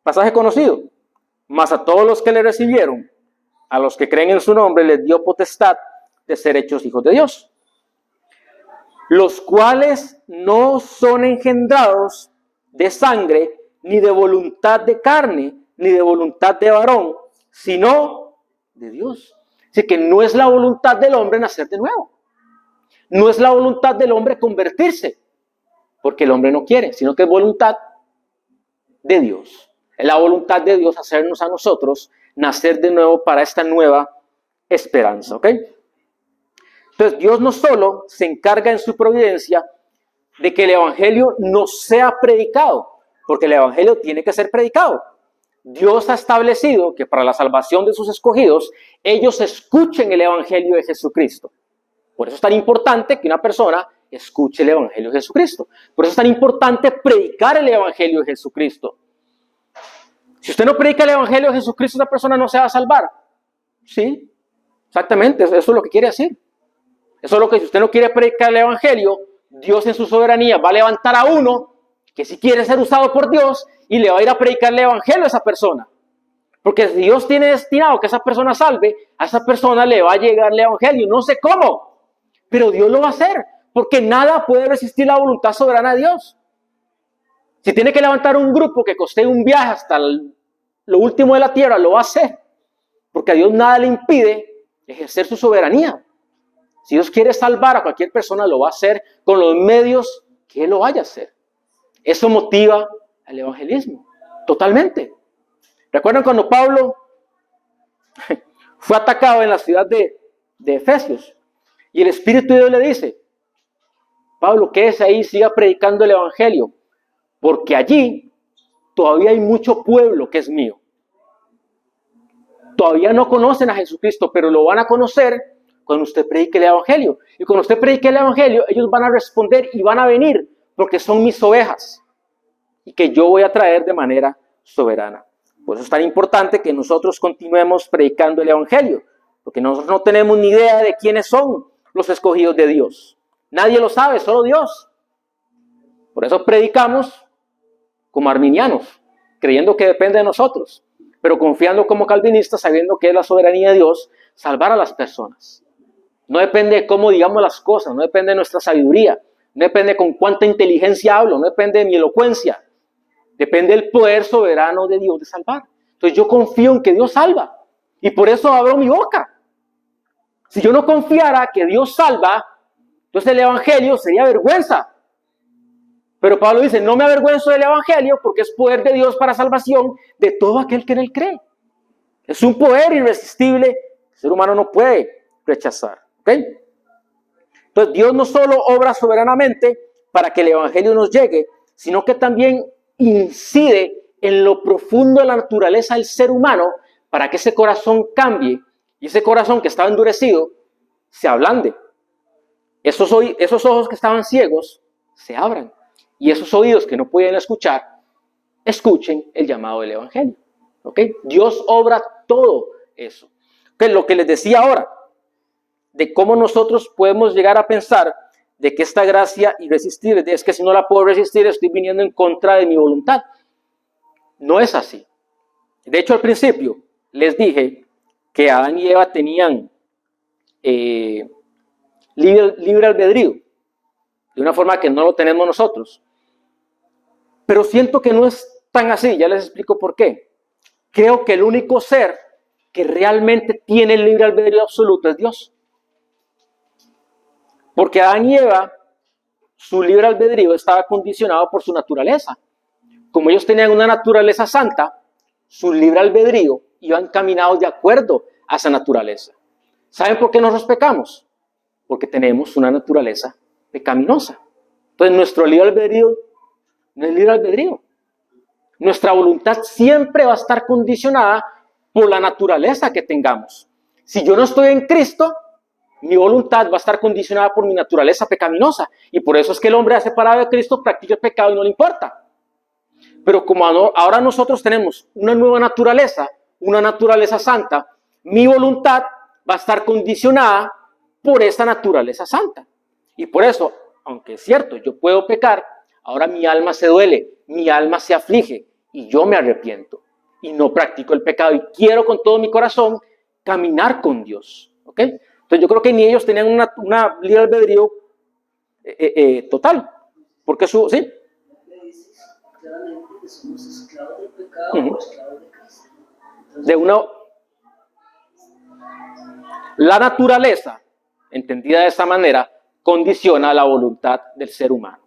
Pasaje conocido. Mas a todos los que le recibieron, a los que creen en su nombre, les dio potestad de ser hechos hijos de Dios. Los cuales no son engendrados de sangre, ni de voluntad de carne, ni de voluntad de varón, sino de Dios. Así que no es la voluntad del hombre nacer de nuevo. No es la voluntad del hombre convertirse, porque el hombre no quiere, sino que es voluntad de Dios. Es la voluntad de Dios hacernos a nosotros nacer de nuevo para esta nueva esperanza, ¿ok? Entonces, Dios no solo se encarga en su providencia de que el Evangelio no sea predicado, porque el Evangelio tiene que ser predicado. Dios ha establecido que para la salvación de sus escogidos, ellos escuchen el Evangelio de Jesucristo. Por eso es tan importante que una persona escuche el Evangelio de Jesucristo. Por eso es tan importante predicar el Evangelio de Jesucristo. Si usted no predica el Evangelio de Jesucristo, esa persona no se va a salvar. Sí, exactamente, eso es lo que quiere decir. Eso es lo que, si usted no quiere predicar el Evangelio, Dios en su soberanía va a levantar a uno que si quiere ser usado por Dios y le va a ir a predicar el Evangelio a esa persona. Porque si Dios tiene destinado que esa persona salve, a esa persona le va a llegar el Evangelio. No sé cómo, pero Dios lo va a hacer, porque nada puede resistir la voluntad soberana de Dios. Si tiene que levantar un grupo que costee un viaje hasta lo último de la tierra, lo va a hacer, porque a Dios nada le impide ejercer su soberanía. Si Dios quiere salvar a cualquier persona, lo va a hacer con los medios que Él lo vaya a hacer. Eso motiva al evangelismo, totalmente. ¿Recuerdan cuando Pablo fue atacado en la ciudad de Efesios? Y el Espíritu de Dios le dice: Pablo, quédese ahí, siga predicando el Evangelio, porque allí todavía hay mucho pueblo que es mío. Todavía no conocen a Jesucristo, pero lo van a conocer cuando usted predique el Evangelio. Y cuando usted predique el Evangelio, ellos van a responder y van a venir, porque son mis ovejas, y que yo voy a traer de manera soberana. Por eso es tan importante que nosotros continuemos predicando el Evangelio, porque nosotros no tenemos ni idea de quiénes son los escogidos de Dios. Nadie lo sabe, solo Dios. Por eso predicamos como arminianos, creyendo que depende de nosotros, pero confiando como calvinistas, sabiendo que es la soberanía de Dios salvar a las personas. No depende de cómo digamos las cosas, no depende de nuestra sabiduría, no depende con cuánta inteligencia hablo, no depende de mi elocuencia. Depende del poder soberano de Dios de salvar. Entonces yo confío en que Dios salva. Y por eso abro mi boca. Si yo no confiara que Dios salva, entonces el Evangelio sería vergüenza. Pero Pablo dice, no me avergüenzo del Evangelio porque es poder de Dios para salvación de todo aquel que en él cree. Es un poder irresistible que el ser humano no puede rechazar. ¿Okay? Entonces Dios no solo obra soberanamente para que el Evangelio nos llegue, sino que también incide en lo profundo de la naturaleza del ser humano para que ese corazón cambie y ese corazón que estaba endurecido se ablande. Esos ojos que estaban ciegos se abran y esos oídos que no podían escuchar escuchen el llamado del Evangelio. ¿Okay? Dios obra todo eso. ¿Okay? Lo que les decía ahora de cómo nosotros podemos llegar a pensar de que esta gracia irresistible, es que si no la puedo resistir estoy viniendo en contra de mi voluntad. No es así. De hecho, al principio les dije que Adán y Eva tenían libre albedrío, de una forma que no lo tenemos nosotros. Pero siento que no es tan así, ya les explico por qué. Creo que el único ser que realmente tiene el libre albedrío absoluto es Dios. Porque Adán y Eva, su libre albedrío estaba condicionado por su naturaleza. Como ellos tenían una naturaleza santa, su libre albedrío iba encaminado de acuerdo a esa naturaleza. ¿Saben por qué nosotros pecamos? Porque tenemos una naturaleza pecaminosa. Entonces nuestro libre albedrío no es libre albedrío. Nuestra voluntad siempre va a estar condicionada por la naturaleza que tengamos. Si yo no estoy en Cristo, mi voluntad va a estar condicionada por mi naturaleza pecaminosa. Y por eso es que el hombre separado de Cristo practica el pecado y no le importa. Pero como ahora nosotros tenemos una nueva naturaleza, una naturaleza santa, mi voluntad va a estar condicionada por esa naturaleza santa. Y por eso, aunque es cierto, yo puedo pecar, ahora mi alma se duele, mi alma se aflige y yo me arrepiento y no practico el pecado y quiero con todo mi corazón caminar con Dios. ¿Ok? Entonces yo creo que ni ellos tenían una libre albedrío total. Porque ¿sí? Claramente que somos esclavos del pecado o esclavos de Cristo. La naturaleza, entendida de esa manera, condiciona la voluntad del ser humano.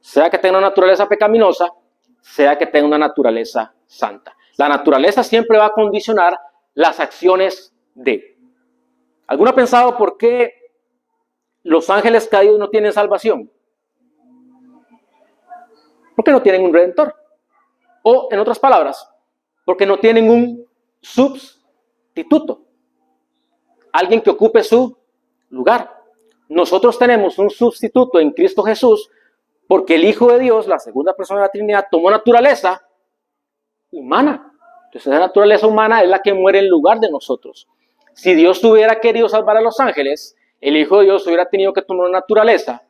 Sea que tenga una naturaleza pecaminosa, sea que tenga una naturaleza santa. La naturaleza siempre va a condicionar las acciones de. ¿Alguno ha pensado por qué los ángeles caídos no tienen salvación? Porque no tienen un redentor. O, en otras palabras, porque no tienen un sustituto. Alguien que ocupe su lugar. Nosotros tenemos un sustituto en Cristo Jesús porque el Hijo de Dios, la segunda persona de la Trinidad, tomó naturaleza humana. Entonces esa naturaleza humana es la que muere en lugar de nosotros. Si Dios hubiera querido salvar a los ángeles, el Hijo de Dios hubiera tenido que tomar una naturaleza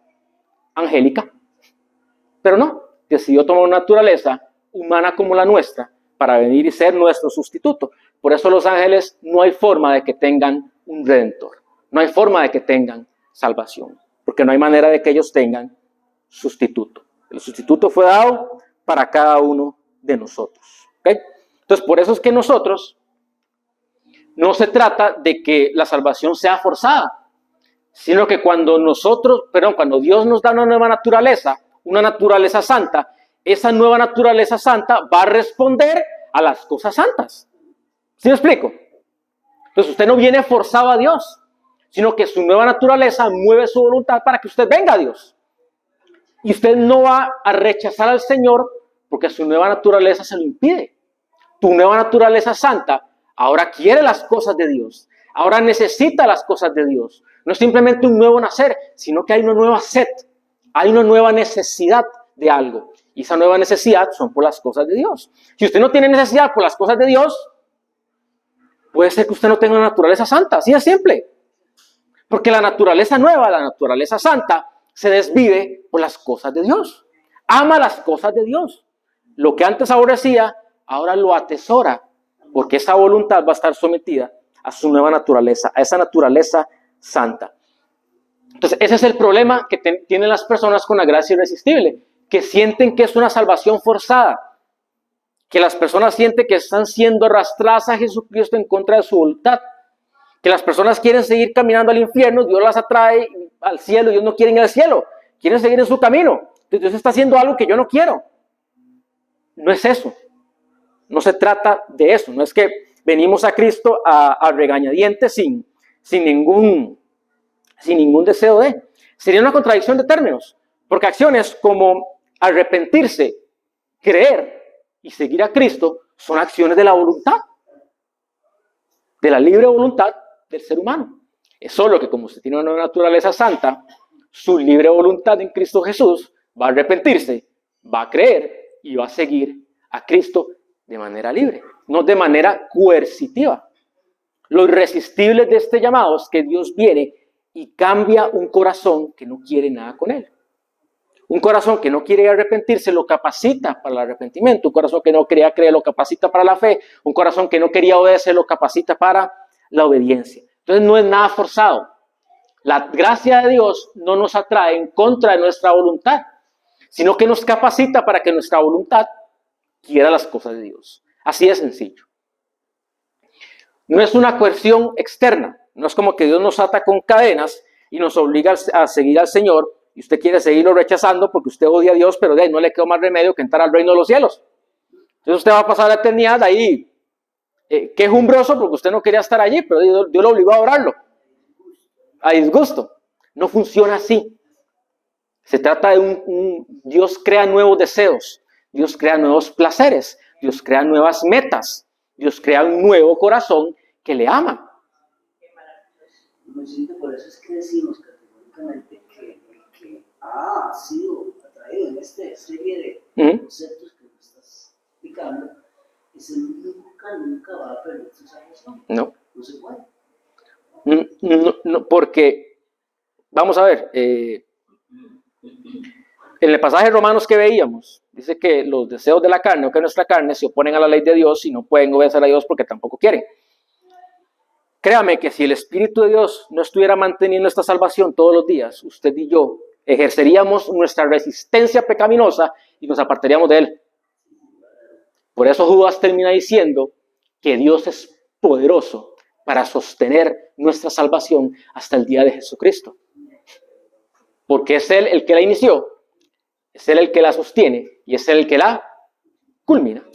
angélica. Pero no, decidió tomar una naturaleza humana como la nuestra para venir y ser nuestro sustituto. Por eso los ángeles no hay forma de que tengan un redentor. No hay forma de que tengan salvación. Porque no hay manera de que ellos tengan sustituto. El sustituto fue dado para cada uno de nosotros. ¿Okay? Entonces, por eso es que nosotros no se trata de que la salvación sea forzada, sino que cuando Dios nos da una nueva naturaleza santa, esa nueva naturaleza santa va a responder a las cosas santas. ¿Sí me explico? Entonces usted no viene forzado a Dios, sino que su nueva naturaleza mueve su voluntad para que usted venga a Dios. Y usted no va a rechazar al Señor porque su nueva naturaleza se lo impide. Tu nueva naturaleza santa ahora quiere las cosas de Dios. Ahora necesita las cosas de Dios. No es simplemente un nuevo nacer, sino que hay una nueva sed. Hay una nueva necesidad de algo. Y esa nueva necesidad son por las cosas de Dios. Si usted no tiene necesidad por las cosas de Dios, puede ser que usted no tenga una naturaleza santa. Así es simple. Porque la naturaleza nueva, la naturaleza santa, se desvive por las cosas de Dios. Ama las cosas de Dios. Lo que antes aborrecía, ahora lo atesora. Porque esa voluntad va a estar sometida a su nueva naturaleza, a esa naturaleza santa. Entonces, ese es el problema que tienen las personas con la gracia irresistible, que sienten que es una salvación forzada, que las personas sienten que están siendo arrastradas a Jesucristo en contra de su voluntad, que las personas quieren seguir caminando al infierno, Dios las atrae al cielo, ellos no quieren ir al cielo, quieren seguir en su camino. Entonces Dios está haciendo algo que yo no quiero. No es eso, no se trata de eso, no es que venimos a Cristo a regañadientes sin ningún deseo de. Sería una contradicción de términos, porque acciones como arrepentirse, creer y seguir a Cristo son acciones de la voluntad, de la libre voluntad del ser humano. Es solo que como usted tiene una naturaleza santa, su libre voluntad en Cristo Jesús va a arrepentirse, va a creer y va a seguir a Cristo de manera libre, no de manera coercitiva. Lo irresistible de este llamado es que Dios viene y cambia un corazón que no quiere nada con Él. Un corazón que no quiere arrepentirse lo capacita para el arrepentimiento. Un corazón que no quería creer lo capacita para la fe. Un corazón que no quería obedecer lo capacita para la obediencia. Entonces no es nada forzado. La gracia de Dios no nos atrae en contra de nuestra voluntad, sino que nos capacita para que nuestra voluntad quiera las cosas de Dios. Así de sencillo. No es una coerción externa. No es como que Dios nos ata con cadenas y nos obliga a seguir al Señor y usted quiere seguirlo rechazando porque usted odia a Dios, pero de ahí no le quedó más remedio que entrar al reino de los cielos. Entonces usted va a pasar la eternidad ahí quejumbroso porque usted no quería estar allí, pero Dios lo obligó a adorarlo. A disgusto. No funciona así. Se trata de Dios crea nuevos deseos, Dios crea nuevos placeres, Dios crea nuevas metas, Dios crea un nuevo corazón que le ama. Por eso es que decimos categóricamente que ha sido atraído en esta serie de conceptos que nos estás explicando, ese nunca va a perder su salvación. No. No se puede. No, porque, vamos a ver, en el pasaje de Romanos que veíamos, dice que los deseos de la carne o que nuestra carne se oponen a la ley de Dios y no pueden obedecer a Dios porque tampoco quieren. Créame que si el Espíritu de Dios no estuviera manteniendo esta salvación todos los días, usted y yo ejerceríamos nuestra resistencia pecaminosa y nos apartaríamos de Él. Por eso Judas termina diciendo que Dios es poderoso para sostener nuestra salvación hasta el día de Jesucristo. Porque es Él el que la inició, es Él el que la sostiene y es Él el que la culmina.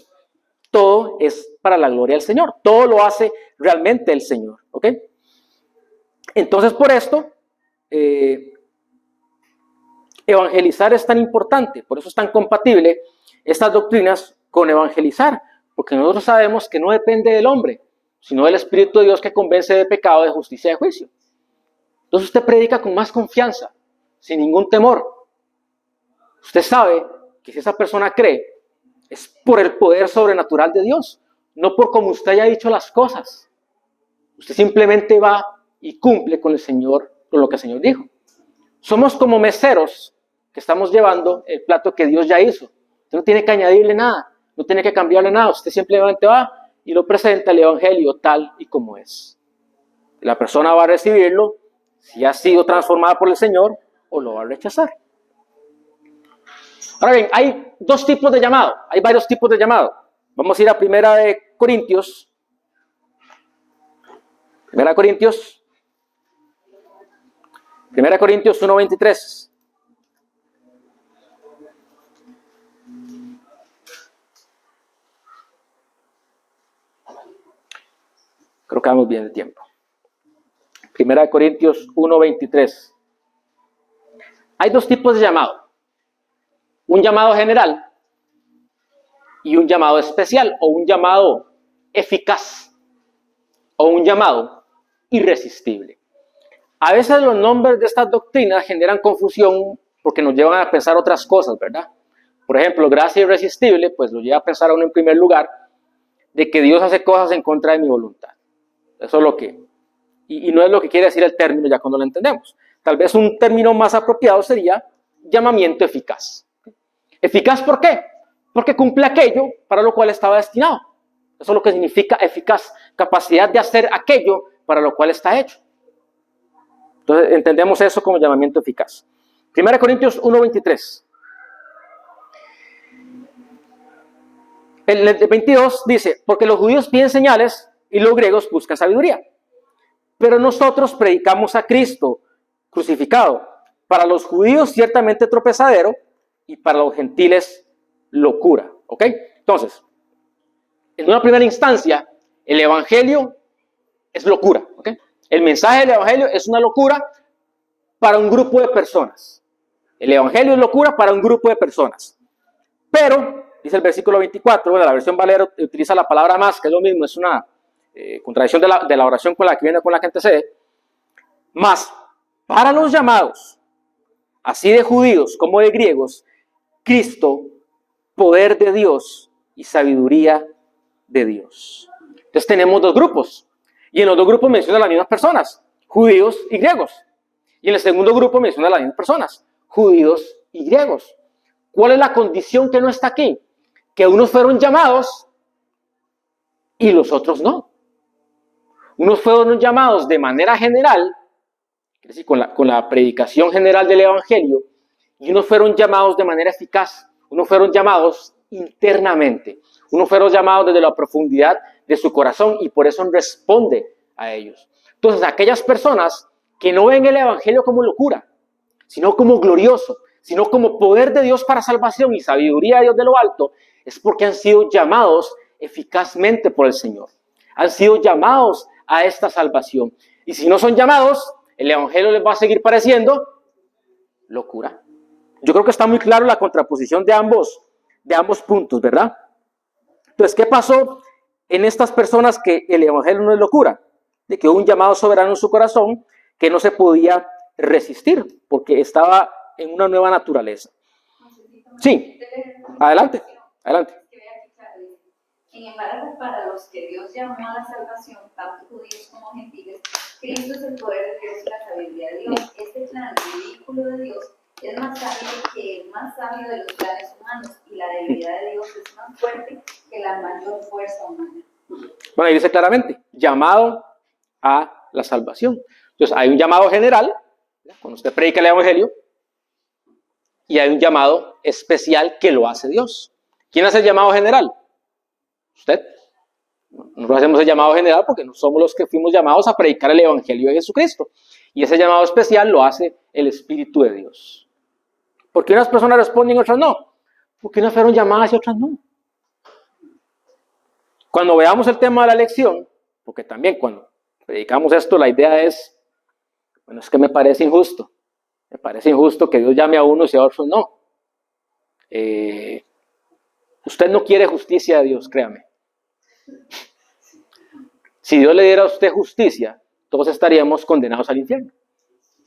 Todo es para la gloria del Señor. Todo lo hace realmente el Señor. ¿Ok? Entonces, por esto, evangelizar es tan importante. Por eso es tan compatible estas doctrinas con evangelizar. Porque nosotros sabemos que no depende del hombre, sino del Espíritu de Dios que convence de pecado, de justicia y de juicio. Entonces usted predica con más confianza, sin ningún temor. Usted sabe que si esa persona cree, es por el poder sobrenatural de Dios, no por como usted haya dicho las cosas. Usted simplemente va y cumple con el Señor, con lo que el Señor dijo. Somos como meseros que estamos llevando el plato que Dios ya hizo. Usted no tiene que añadirle nada, no tiene que cambiarle nada. Usted simplemente va y lo presenta el Evangelio tal y como es. La persona va a recibirlo si ha sido transformada por el Señor o lo va a rechazar. Ahora bien, hay dos tipos de llamado, hay varios tipos de llamado. Vamos a ir a 1 Corintios 1:23. Creo que vamos bien de tiempo. 1 Corintios 1:23. Hay dos tipos de llamado. Un llamado general y un llamado especial, o un llamado eficaz, o un llamado irresistible. A veces los nombres de estas doctrinas generan confusión porque nos llevan a pensar otras cosas, ¿verdad? Por ejemplo, gracia irresistible, pues lo lleva a pensar a uno en primer lugar de que Dios hace cosas en contra de mi voluntad. Eso es lo que, y no es lo que quiere decir el término ya cuando lo entendemos. Tal vez un término más apropiado sería llamamiento eficaz. ¿Eficaz por qué? Porque cumple aquello para lo cual estaba destinado. Eso es lo que significa eficaz, capacidad de hacer aquello para lo cual está hecho. Entonces entendemos eso como llamamiento eficaz. 1 Corintios 1:23. El 22 dice, porque los judíos piden señales y los griegos buscan sabiduría. Pero nosotros predicamos a Cristo crucificado. Para los judíos ciertamente tropezadero y para los gentiles locura. ¿Ok? Entonces, en una primera instancia, el evangelio es locura. ¿Ok? El mensaje del evangelio es una locura para un grupo de personas. El evangelio es locura para un grupo de personas. Pero, dice el versículo 24, bueno, la versión Valero utiliza la palabra más, que es lo mismo, es una contradicción de la oración con la que viene, con la que antecede. Más, para los llamados, así de judíos como de griegos, Cristo, poder de Dios y sabiduría de Dios. Entonces tenemos dos grupos. Y en los dos grupos menciona a las mismas personas, judíos y griegos. Y en el segundo grupo menciona a las mismas personas, judíos y griegos. ¿Cuál es la condición que no está aquí? Que unos fueron llamados y los otros no. Unos fueron llamados de manera general, es decir, con la predicación general del evangelio, y unos fueron llamados de manera eficaz. Unos fueron llamados internamente. Unos fueron llamados desde la profundidad de su corazón y por eso responde a ellos. Entonces, aquellas personas que no ven el evangelio como locura, sino como glorioso, sino como poder de Dios para salvación y sabiduría de Dios de lo alto, es porque han sido llamados eficazmente por el Señor. Han sido llamados a esta salvación. Y si no son llamados, el evangelio les va a seguir pareciendo locura. Yo creo que está muy claro la contraposición de ambos puntos, ¿verdad? Entonces, ¿qué pasó en estas personas que el evangelio no es locura? De que hubo un llamado soberano en su corazón que no se podía resistir porque estaba en una nueva naturaleza. Sí, adelante. Sin embargo, para los que Dios llamó a la salvación, tanto judíos como gentiles, Cristo es el poder de Dios y la sabiduría de Dios. Este plan ridículo de Dios es más sabio que el más sabio de los planes humanos, y la debilidad de Dios es más fuerte que la mayor fuerza humana. Bueno, ahí dice claramente, llamado a la salvación. Entonces, hay un llamado general, cuando usted predica el evangelio, y hay un llamado especial que lo hace Dios. ¿Quién hace el llamado general? Usted. Nosotros hacemos el llamado general porque somos los que fuimos llamados a predicar el evangelio de Jesucristo. Y ese llamado especial lo hace el Espíritu de Dios. ¿Por qué unas personas responden y otras no? Porque unas fueron llamadas y otras no. Cuando veamos el tema de la elección, porque también cuando predicamos esto, la idea es, bueno, es que me parece injusto. Me parece injusto que Dios llame a unos y a otros no. Usted no quiere justicia de Dios, créame. Si Dios le diera a usted justicia, todos estaríamos condenados al infierno.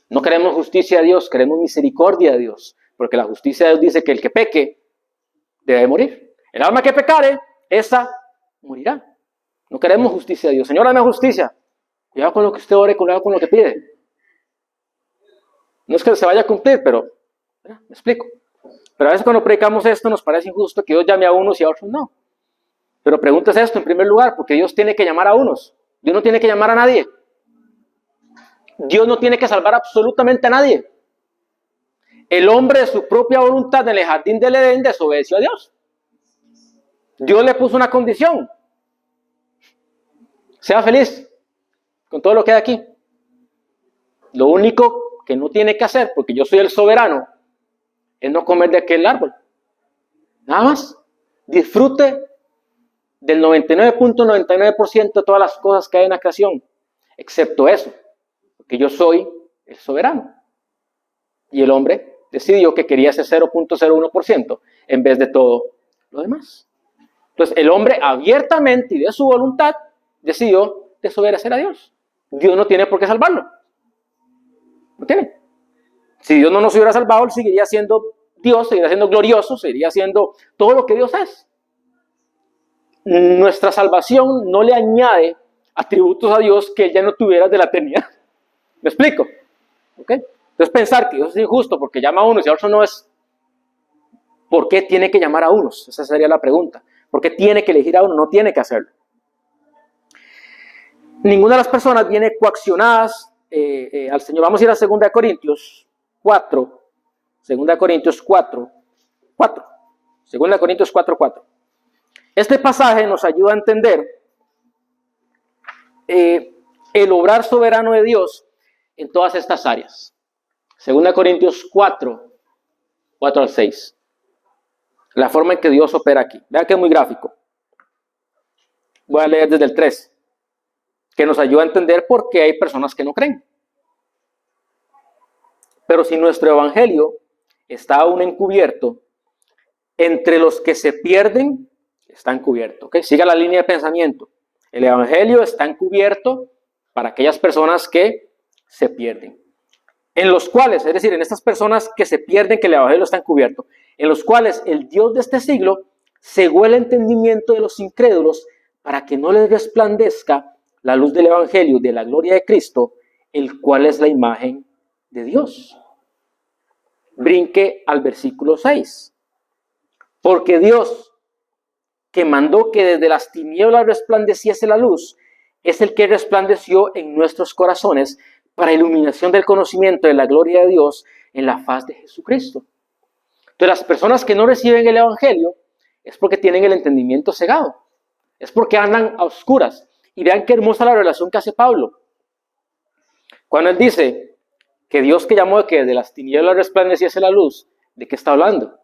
No queremos justicia de Dios, queremos misericordia de Dios. Porque la justicia de Dios dice que el que peque debe morir. El alma que pecare, esa morirá. No queremos justicia de Dios. Señor, dame justicia. Cuidado con lo que usted ore, cuidado con lo que pide. No es que se vaya a cumplir, pero me explico. Pero a veces cuando predicamos esto nos parece injusto que Dios llame a unos y a otros no. Pero pregúntese esto en primer lugar, porque Dios tiene que llamar a unos. Dios no tiene que llamar a nadie. Dios no tiene que salvar absolutamente a nadie. El hombre de su propia voluntad en el jardín del Edén desobedeció a Dios. Dios le puso una condición. Sea feliz con todo lo que hay aquí. Lo único que no tiene que hacer, porque yo soy el soberano, es no comer de aquel árbol. Nada más. Disfrute del 99.99% de todas las cosas que hay en la creación, excepto eso, porque yo soy el soberano. Y el hombre decidió que quería ese 0.01% en vez de todo lo demás. Entonces el hombre abiertamente y de su voluntad decidió desobedecer a Dios. Dios no tiene por qué salvarlo. No tiene. Si Dios no nos hubiera salvado, él seguiría siendo Dios, seguiría siendo glorioso, seguiría siendo todo lo que Dios es. Nuestra salvación no le añade atributos a Dios que Él ya no tuviera de la eternidad. ¿Me explico? ¿Okay? Entonces pensar que Dios es injusto porque llama a unos y a otros no es, ¿por qué tiene que llamar a unos? Esa sería la pregunta. ¿Por qué tiene que elegir a uno? No tiene que hacerlo. Ninguna de las personas viene coaccionadas al Señor. Vamos a ir a 2 Corintios 4. 2 Corintios 4. 2 Corintios 4. Este pasaje nos ayuda a entender el obrar soberano de Dios en todas estas áreas. 2 Corintios 4 al 6. La forma en que Dios opera aquí. Vean que es muy gráfico. Voy a leer desde el 3, que nos ayuda a entender por qué hay personas que no creen. Pero si nuestro evangelio está aún encubierto, entre los que se pierden, está encubierto. ¿Okay? Siga la línea de pensamiento. El evangelio está encubierto para aquellas personas que se pierden. En los cuales, es decir, en estas personas que se pierden, que el evangelio está encubierto, en los cuales el Dios de este siglo cegó el entendimiento de los incrédulos para que no les resplandezca la luz del evangelio de la gloria de Cristo, el cual es la imagen de Dios. Brinque al versículo 6. Porque Dios, que mandó que desde las tinieblas resplandeciese la luz, es el que resplandeció en nuestros corazones para iluminación del conocimiento de la gloria de Dios en la faz de Jesucristo. Entonces, las personas que no reciben el evangelio es porque tienen el entendimiento cegado, es porque andan a oscuras. Y vean qué hermosa la relación que hace Pablo. Cuando él dice que Dios que llamó que de las tinieblas resplandeciese la luz, ¿de qué está hablando?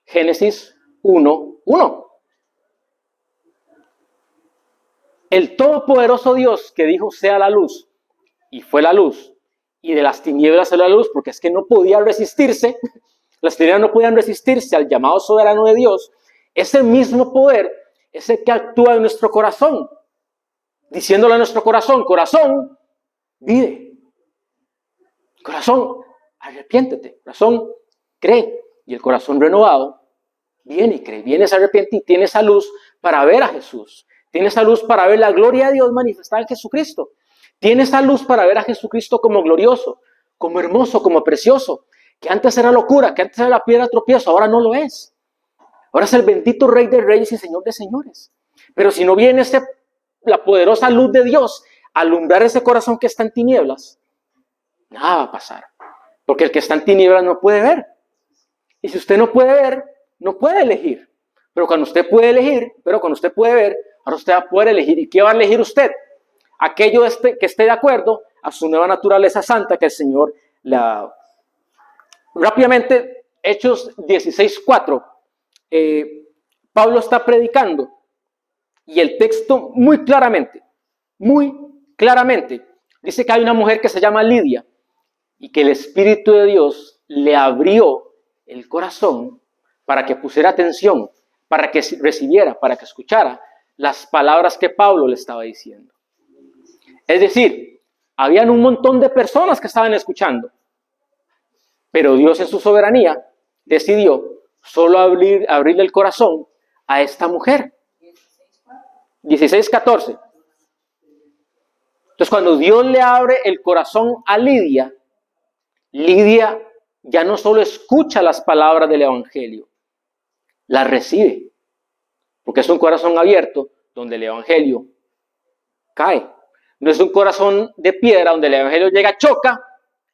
Génesis 1:1. El todopoderoso Dios que dijo sea la luz, y fue la luz, y de las tinieblas a la luz, porque es que no podía resistirse, las tinieblas no podían resistirse al llamado soberano de Dios. Ese mismo poder es el que actúa en nuestro corazón, diciéndole a nuestro corazón, corazón, vive. Corazón, arrepiéntete. Corazón, cree. Y el corazón renovado viene y cree, viene, se arrepiente y tiene esa luz para ver a Jesús. Tiene esa luz para ver la gloria de Dios manifestada en Jesucristo. Tiene esa luz para ver a Jesucristo como glorioso, como hermoso, como precioso. Que antes era locura, que antes era la piedra de tropiezo, ahora no lo es. Ahora es el bendito Rey de Reyes y Señor de Señores. Pero si no viene la poderosa luz de Dios a alumbrar ese corazón que está en tinieblas, nada va a pasar. Porque el que está en tinieblas no puede ver. Y si usted no puede ver, no puede elegir. Pero cuando usted puede elegir, ahora usted va a poder elegir. ¿Y qué va a elegir usted? Aquello que esté de acuerdo a su nueva naturaleza santa que el Señor le ha dado. Rápidamente, Hechos 16:4. Pablo está predicando y el texto muy claramente dice que hay una mujer que se llama Lidia y que el Espíritu de Dios le abrió el corazón para que pusiera atención, para que recibiera, para que escuchara las palabras que Pablo le estaba diciendo. Es decir, habían un montón de personas que estaban escuchando, pero Dios en su soberanía decidió solo abrirle el corazón a esta mujer. 16:14. Entonces, cuando Dios le abre el corazón a Lidia, Lidia ya no solo escucha las palabras del evangelio, las recibe, porque es un corazón abierto donde el evangelio cae. No es un corazón de piedra donde el evangelio llega, choca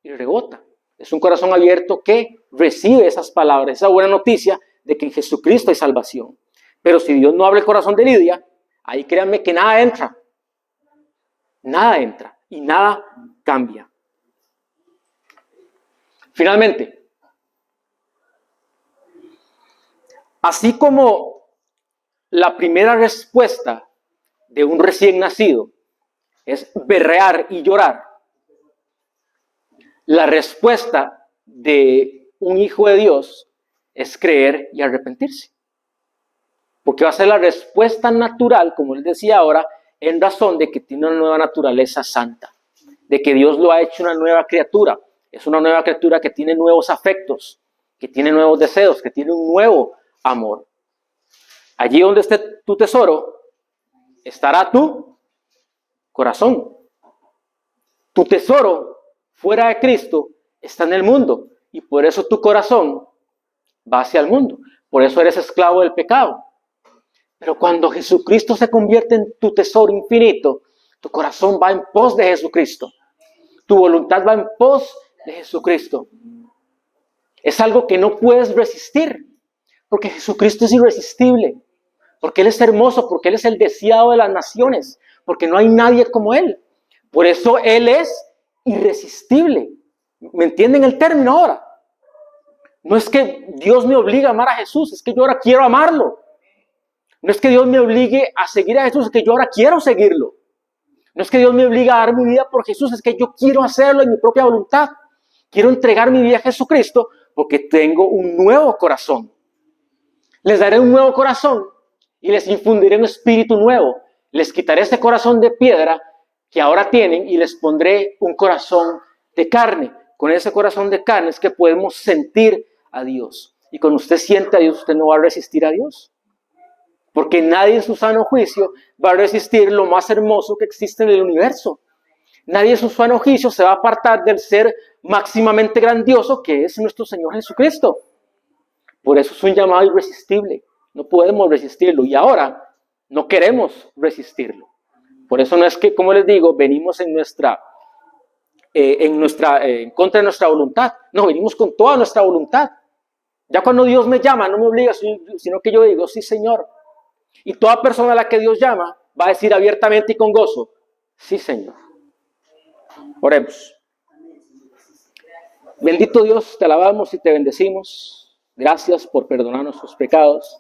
y rebota. Es un corazón abierto que recibe esas palabras, esa buena noticia de que en Jesucristo hay salvación. Pero si Dios no abre el corazón de Lidia, ahí créanme que nada entra. Nada entra y nada cambia. Finalmente, así como la primera respuesta de un recién nacido es berrear y llorar, la respuesta de un hijo de Dios es creer y arrepentirse. Porque va a ser la respuesta natural, como él decía ahora, en razón de que tiene una nueva naturaleza santa, de que Dios lo ha hecho una nueva criatura. Es una nueva criatura que tiene nuevos afectos, que tiene nuevos deseos, que tiene un nuevo amor. Allí donde esté tu tesoro, estará tu corazón. Tu tesoro fuera de Cristo está en el mundo y por eso tu corazón va hacia el mundo. Por eso eres esclavo del pecado. Pero cuando Jesucristo se convierte en tu tesoro infinito, tu corazón va en pos de Jesucristo. Tu voluntad va en pos de Jesucristo. Es algo que no puedes resistir, porque Jesucristo es irresistible, porque Él es hermoso, porque Él es el deseado de las naciones, porque no hay nadie como Él. Por eso Él es irresistible. ¿Me entienden el término ahora? No es que Dios me obligue a amar a Jesús, es que yo ahora quiero amarlo. No es que Dios me obligue a seguir a Jesús, es que yo ahora quiero seguirlo. No es que Dios me obligue a dar mi vida por Jesús, es que yo quiero hacerlo en mi propia voluntad. Quiero entregar mi vida a Jesucristo porque tengo un nuevo corazón. Les daré un nuevo corazón y les infundiré un espíritu nuevo. Les quitaré ese corazón de piedra que ahora tienen y les pondré un corazón de carne. Con ese corazón de carne es que podemos sentir a Dios. Y cuando usted siente a Dios, usted no va a resistir a Dios. Porque nadie en su sano juicio va a resistir lo más hermoso que existe en el universo. Nadie en su sano juicio se va a apartar del ser máximamente grandioso que es nuestro Señor Jesucristo. Por eso es un llamado irresistible. No podemos resistirlo y ahora no queremos resistirlo. Por eso no es que, como les digo, venimos en contra de nuestra voluntad. No, venimos con toda nuestra voluntad. Ya cuando Dios me llama, no me obliga, sino que yo digo, sí, Señor. Y toda persona a la que Dios llama va a decir abiertamente y con gozo, sí, Señor. Oremos. Bendito Dios, te alabamos y te bendecimos. Gracias por perdonar nuestros pecados.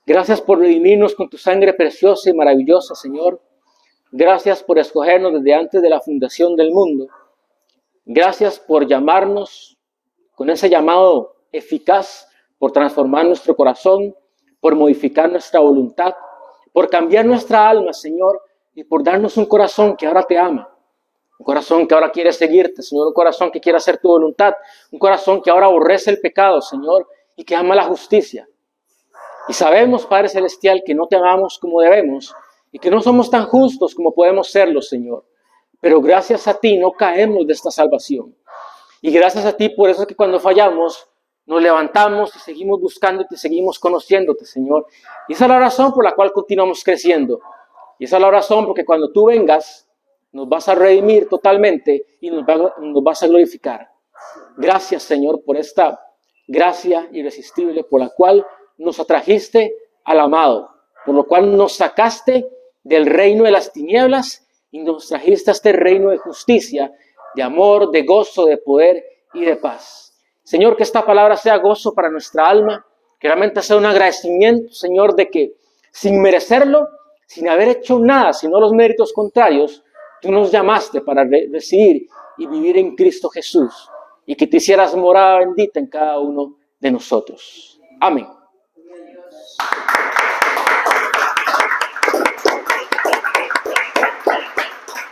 Gracias por redimirnos con tu sangre preciosa y maravillosa, Señor. Gracias por escogernos desde antes de la fundación del mundo. Gracias por llamarnos con ese llamado eficaz, por transformar nuestro corazón, por modificar nuestra voluntad, por cambiar nuestra alma, Señor, y por darnos un corazón que ahora te ama. Un corazón que ahora quiere seguirte, Señor, un corazón que quiere hacer tu voluntad, un corazón que ahora aborrece el pecado, Señor, y que ama la justicia. Y sabemos, Padre Celestial, que no te amamos como debemos y que no somos tan justos como podemos serlo, Señor. Pero gracias a ti no caemos de esta salvación. Y gracias a ti, por eso es que cuando fallamos, nos levantamos y seguimos buscándote y seguimos conociéndote, Señor. Y esa es la razón por la cual continuamos creciendo. Y esa es la razón porque cuando tú vengas, nos vas a redimir totalmente y nos vas a glorificar. Gracias, Señor, por esta gracia irresistible por la cual nos atrajiste al amado, por lo cual nos sacaste del reino de las tinieblas y nos trajiste a este reino de justicia, de amor, de gozo, de poder y de paz. Señor, que esta palabra sea gozo para nuestra alma, que realmente sea un agradecimiento, Señor, de que sin merecerlo, sin haber hecho nada, sino los méritos contrarios, tú nos llamaste para recibir y vivir en Cristo Jesús y que te hicieras morada bendita en cada uno de nosotros. Amén.